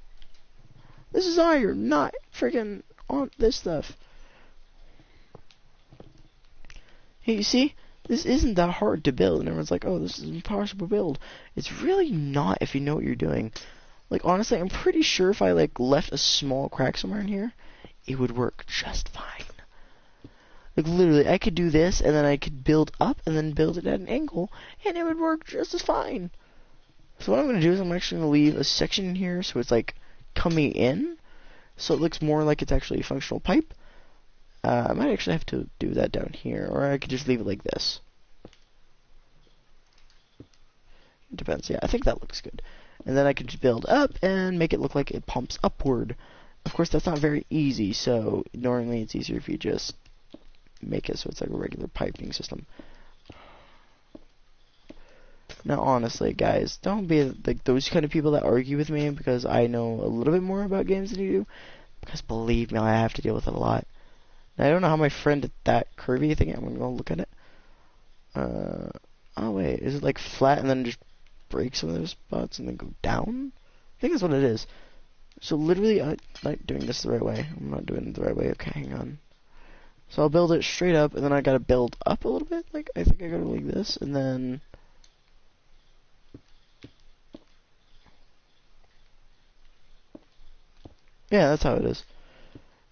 This is iron, not freaking on this stuff. Hey, you see? This isn't that hard to build, and everyone's like, oh, this is an impossible build. It's really not if you know what you're doing. Like, honestly, I'm pretty sure if I, like, left a small crack somewhere in here, it would work just fine. Like, literally, I could do this, and then I could build up, and then build it at an angle, and it would work just as fine. So what I'm going to do is I'm actually going to leave a section in here so it's, like, coming in, so it looks more like it's actually a functional pipe. I might actually have to do that down here, or I could just leave it like this. It depends. Yeah, I think that looks good. And then I could just build up and make it look like it pumps upward. Of course, that's not very easy, so normally it's easier if you just make it so it's like a regular piping system. Now, honestly, guys, don't be like those kind of people that argue with me because I know a little bit more about games than you do. Because believe me, I have to deal with it a lot. Now, I don't know how my friend did that curvy thing. I'm gonna go look at it. Oh wait, is it like flat and then just break some of those spots and then go down? I think that's what it is. So literally, I'm not doing this the right way. I'm not doing it the right way. Okay, hang on. So I'll build it straight up, and then I gotta build up a little bit. Like, I think I gotta like this, and then... yeah, that's how it is.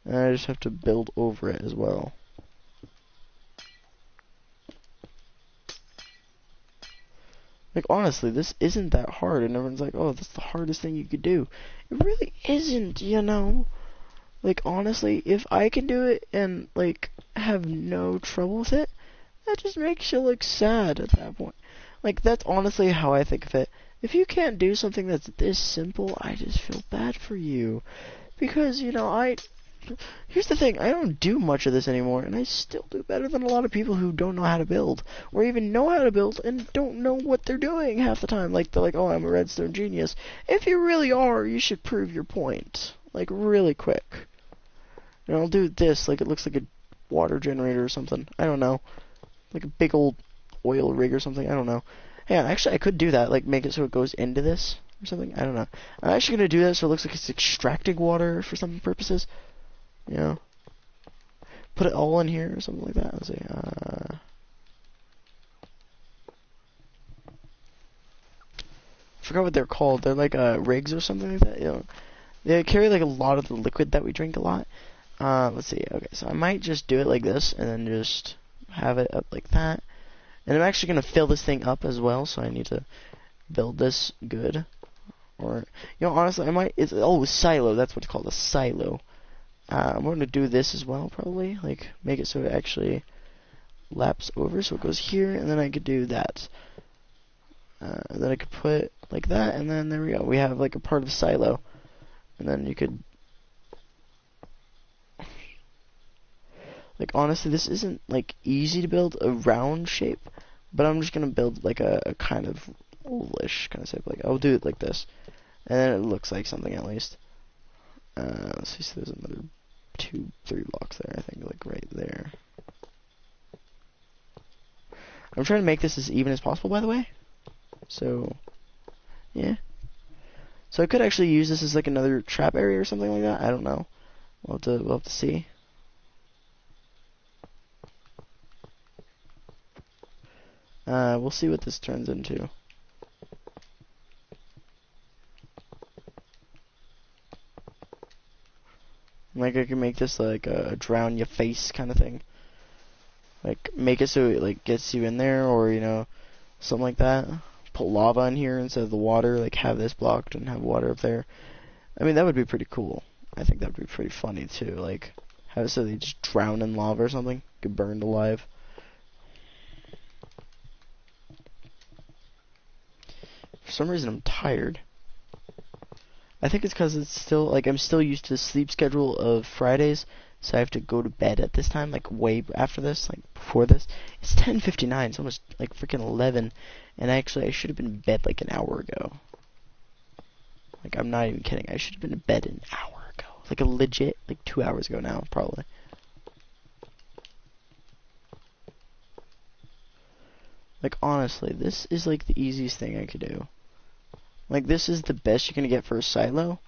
And I just have to build over it as well. Like, honestly, this isn't that hard, and everyone's like, oh, that's the hardest thing you could do. It really isn't, you know? Like, honestly, if I can do it and, like, have no trouble with it, that just makes you look sad at that point. Like, that's honestly how I think of it. If you can't do something that's this simple, I just feel bad for you. Because, you know, here's the thing, I don't do much of this anymore, and I still do better than a lot of people who don't know how to build, or even know how to build and don't know what they're doing half the time. Like, they're like, oh, I'm a redstone genius. If you really are, you should prove your point. Like, really quick. And I'll do this, like it looks like a water generator or something. I don't know. Like a big old oil rig or something. I don't know. Yeah, actually, I could do that. Like, make it so it goes into this or something. I don't know. I'm actually going to do that so it looks like it's extracting water for some purposes. You know. Put it all in here or something like that. Let's see. I forgot what they're called. They're like rigs or something like that. You know. They carry like a lot of the liquid that we drink a lot. Let's see. Okay, so I might just do it like this and then just have it up like that. And I'm actually going to fill this thing up as well, so I need to build this good. Or, you know, honestly, I might... silo. That's what it's called, a silo. I'm going to do this as well, probably. Like, make it so it actually laps over, so it goes here, and then I could do that. And then I could put like that, and then there we go. We have, like, a part of the silo. And then you could... like, honestly, this isn't, like, easy to build a round shape, but I'm just going to build, like, a kind of ovalish kind of shape. Like, I'll do it like this, and then it looks like something at least. Let's see, so there's another 3 blocks there, I think, like, right there. I'm trying to make this as even as possible, by the way. So, yeah. So I could actually use this as, like, another trap area or something like that. I don't know. We'll have to see. We'll see what this turns into. Like, I can make this like a drown your face kind of thing. Like, make it so it like gets you in there, or, you know, something like that. Put lava in here instead of the water. Like, have this blocked and have water up there. I mean, that would be pretty cool. I think that would be pretty funny too. Like, have it so they just drown in lava or something. Get burned alive. For some reason, I'm tired. I think it's because it's still, like, I'm still used to the sleep schedule of Fridays, so I have to go to bed at this time, like, way after this, like, before this. It's 10:59, it's almost, like, freaking 11, and actually, I should have been in bed, like, an hour ago. Like, I'm not even kidding, I should have been in bed an hour ago. Like, a legit, like, 2 hours ago now, probably. Like, honestly, this is, like, the easiest thing I could do. Like, this is the best you're gonna get for a silo.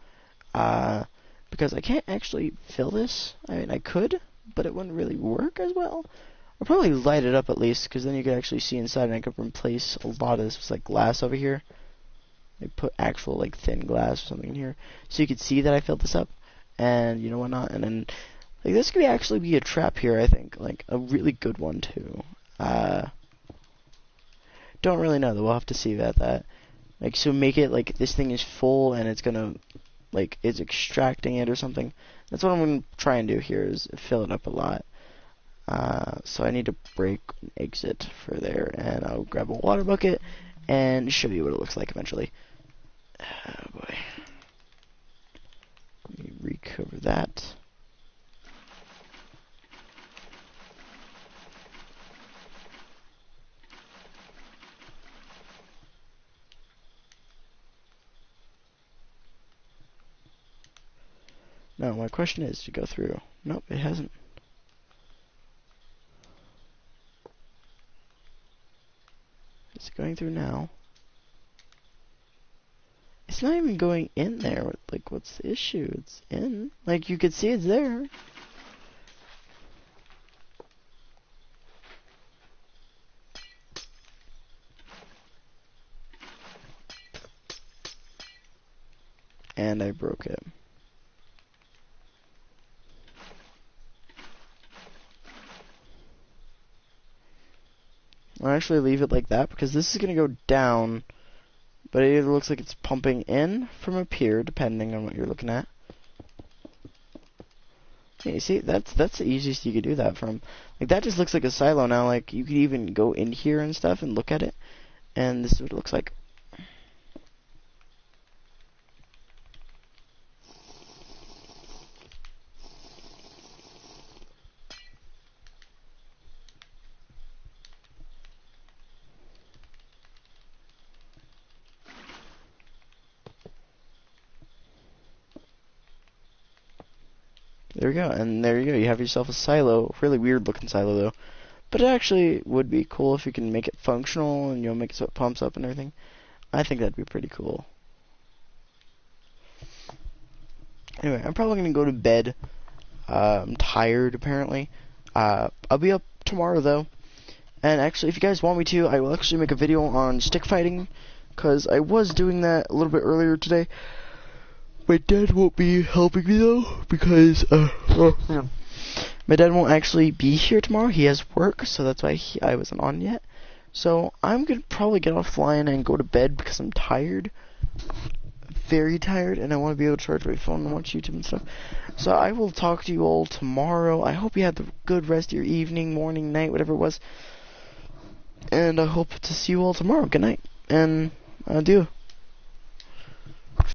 Because I can't actually fill this. I mean, I could, but it wouldn't really work as well. I'll probably light it up at least, because then you could actually see inside, and I could replace a lot of this, like, glass over here. Like, put actual, like, thin glass or something in here, so you could see that I filled this up, and, you know, whatnot, and then, like, this could actually be a trap here, I think. Like, a really good one, too. Don't really know, though. We'll have to see about that. Like, so make it, like, this thing is full, and it's gonna, like, it's extracting it or something. That's what I'm gonna try and do here, is fill it up a lot. So I need to break an exit for there, and I'll grab a water bucket, and show you what it looks like eventually. Oh, boy. Let me recover that. No, my question is to go through. Nope, it hasn't. It's going through now. It's not even going in there. Like, what's the issue? It's in. Like, you could see it's there. And I broke it. I'll actually leave it like that, because this is going to go down, but it either looks like it's pumping in from up here, depending on what you're looking at. Yeah, you see, that's the easiest you could do that from. Like, that just looks like a silo now. Like, you could even go in here and stuff and look at it, and this is what it looks like. There we go, and there you go. You have yourself a silo. Really weird looking silo, though. But it actually would be cool if you can make it functional and, you know, make it so it pumps up and everything. I think that'd be pretty cool. Anyway, I'm probably going to go to bed. I'm tired, apparently. I'll be up tomorrow, though. And actually, if you guys want me to, I will actually make a video on stick fighting, because I was doing that a little bit earlier today. My dad won't be helping me, though, because, my dad won't actually be here tomorrow. He has work, so that's why I wasn't on yet. So I'm going to probably get offline and go to bed because I'm tired. Very tired, and I want to be able to charge my phone and watch YouTube and stuff. So I will talk to you all tomorrow. I hope you had the good rest of your evening, morning, night, whatever it was. And I hope to see you all tomorrow. Good night, and adieu.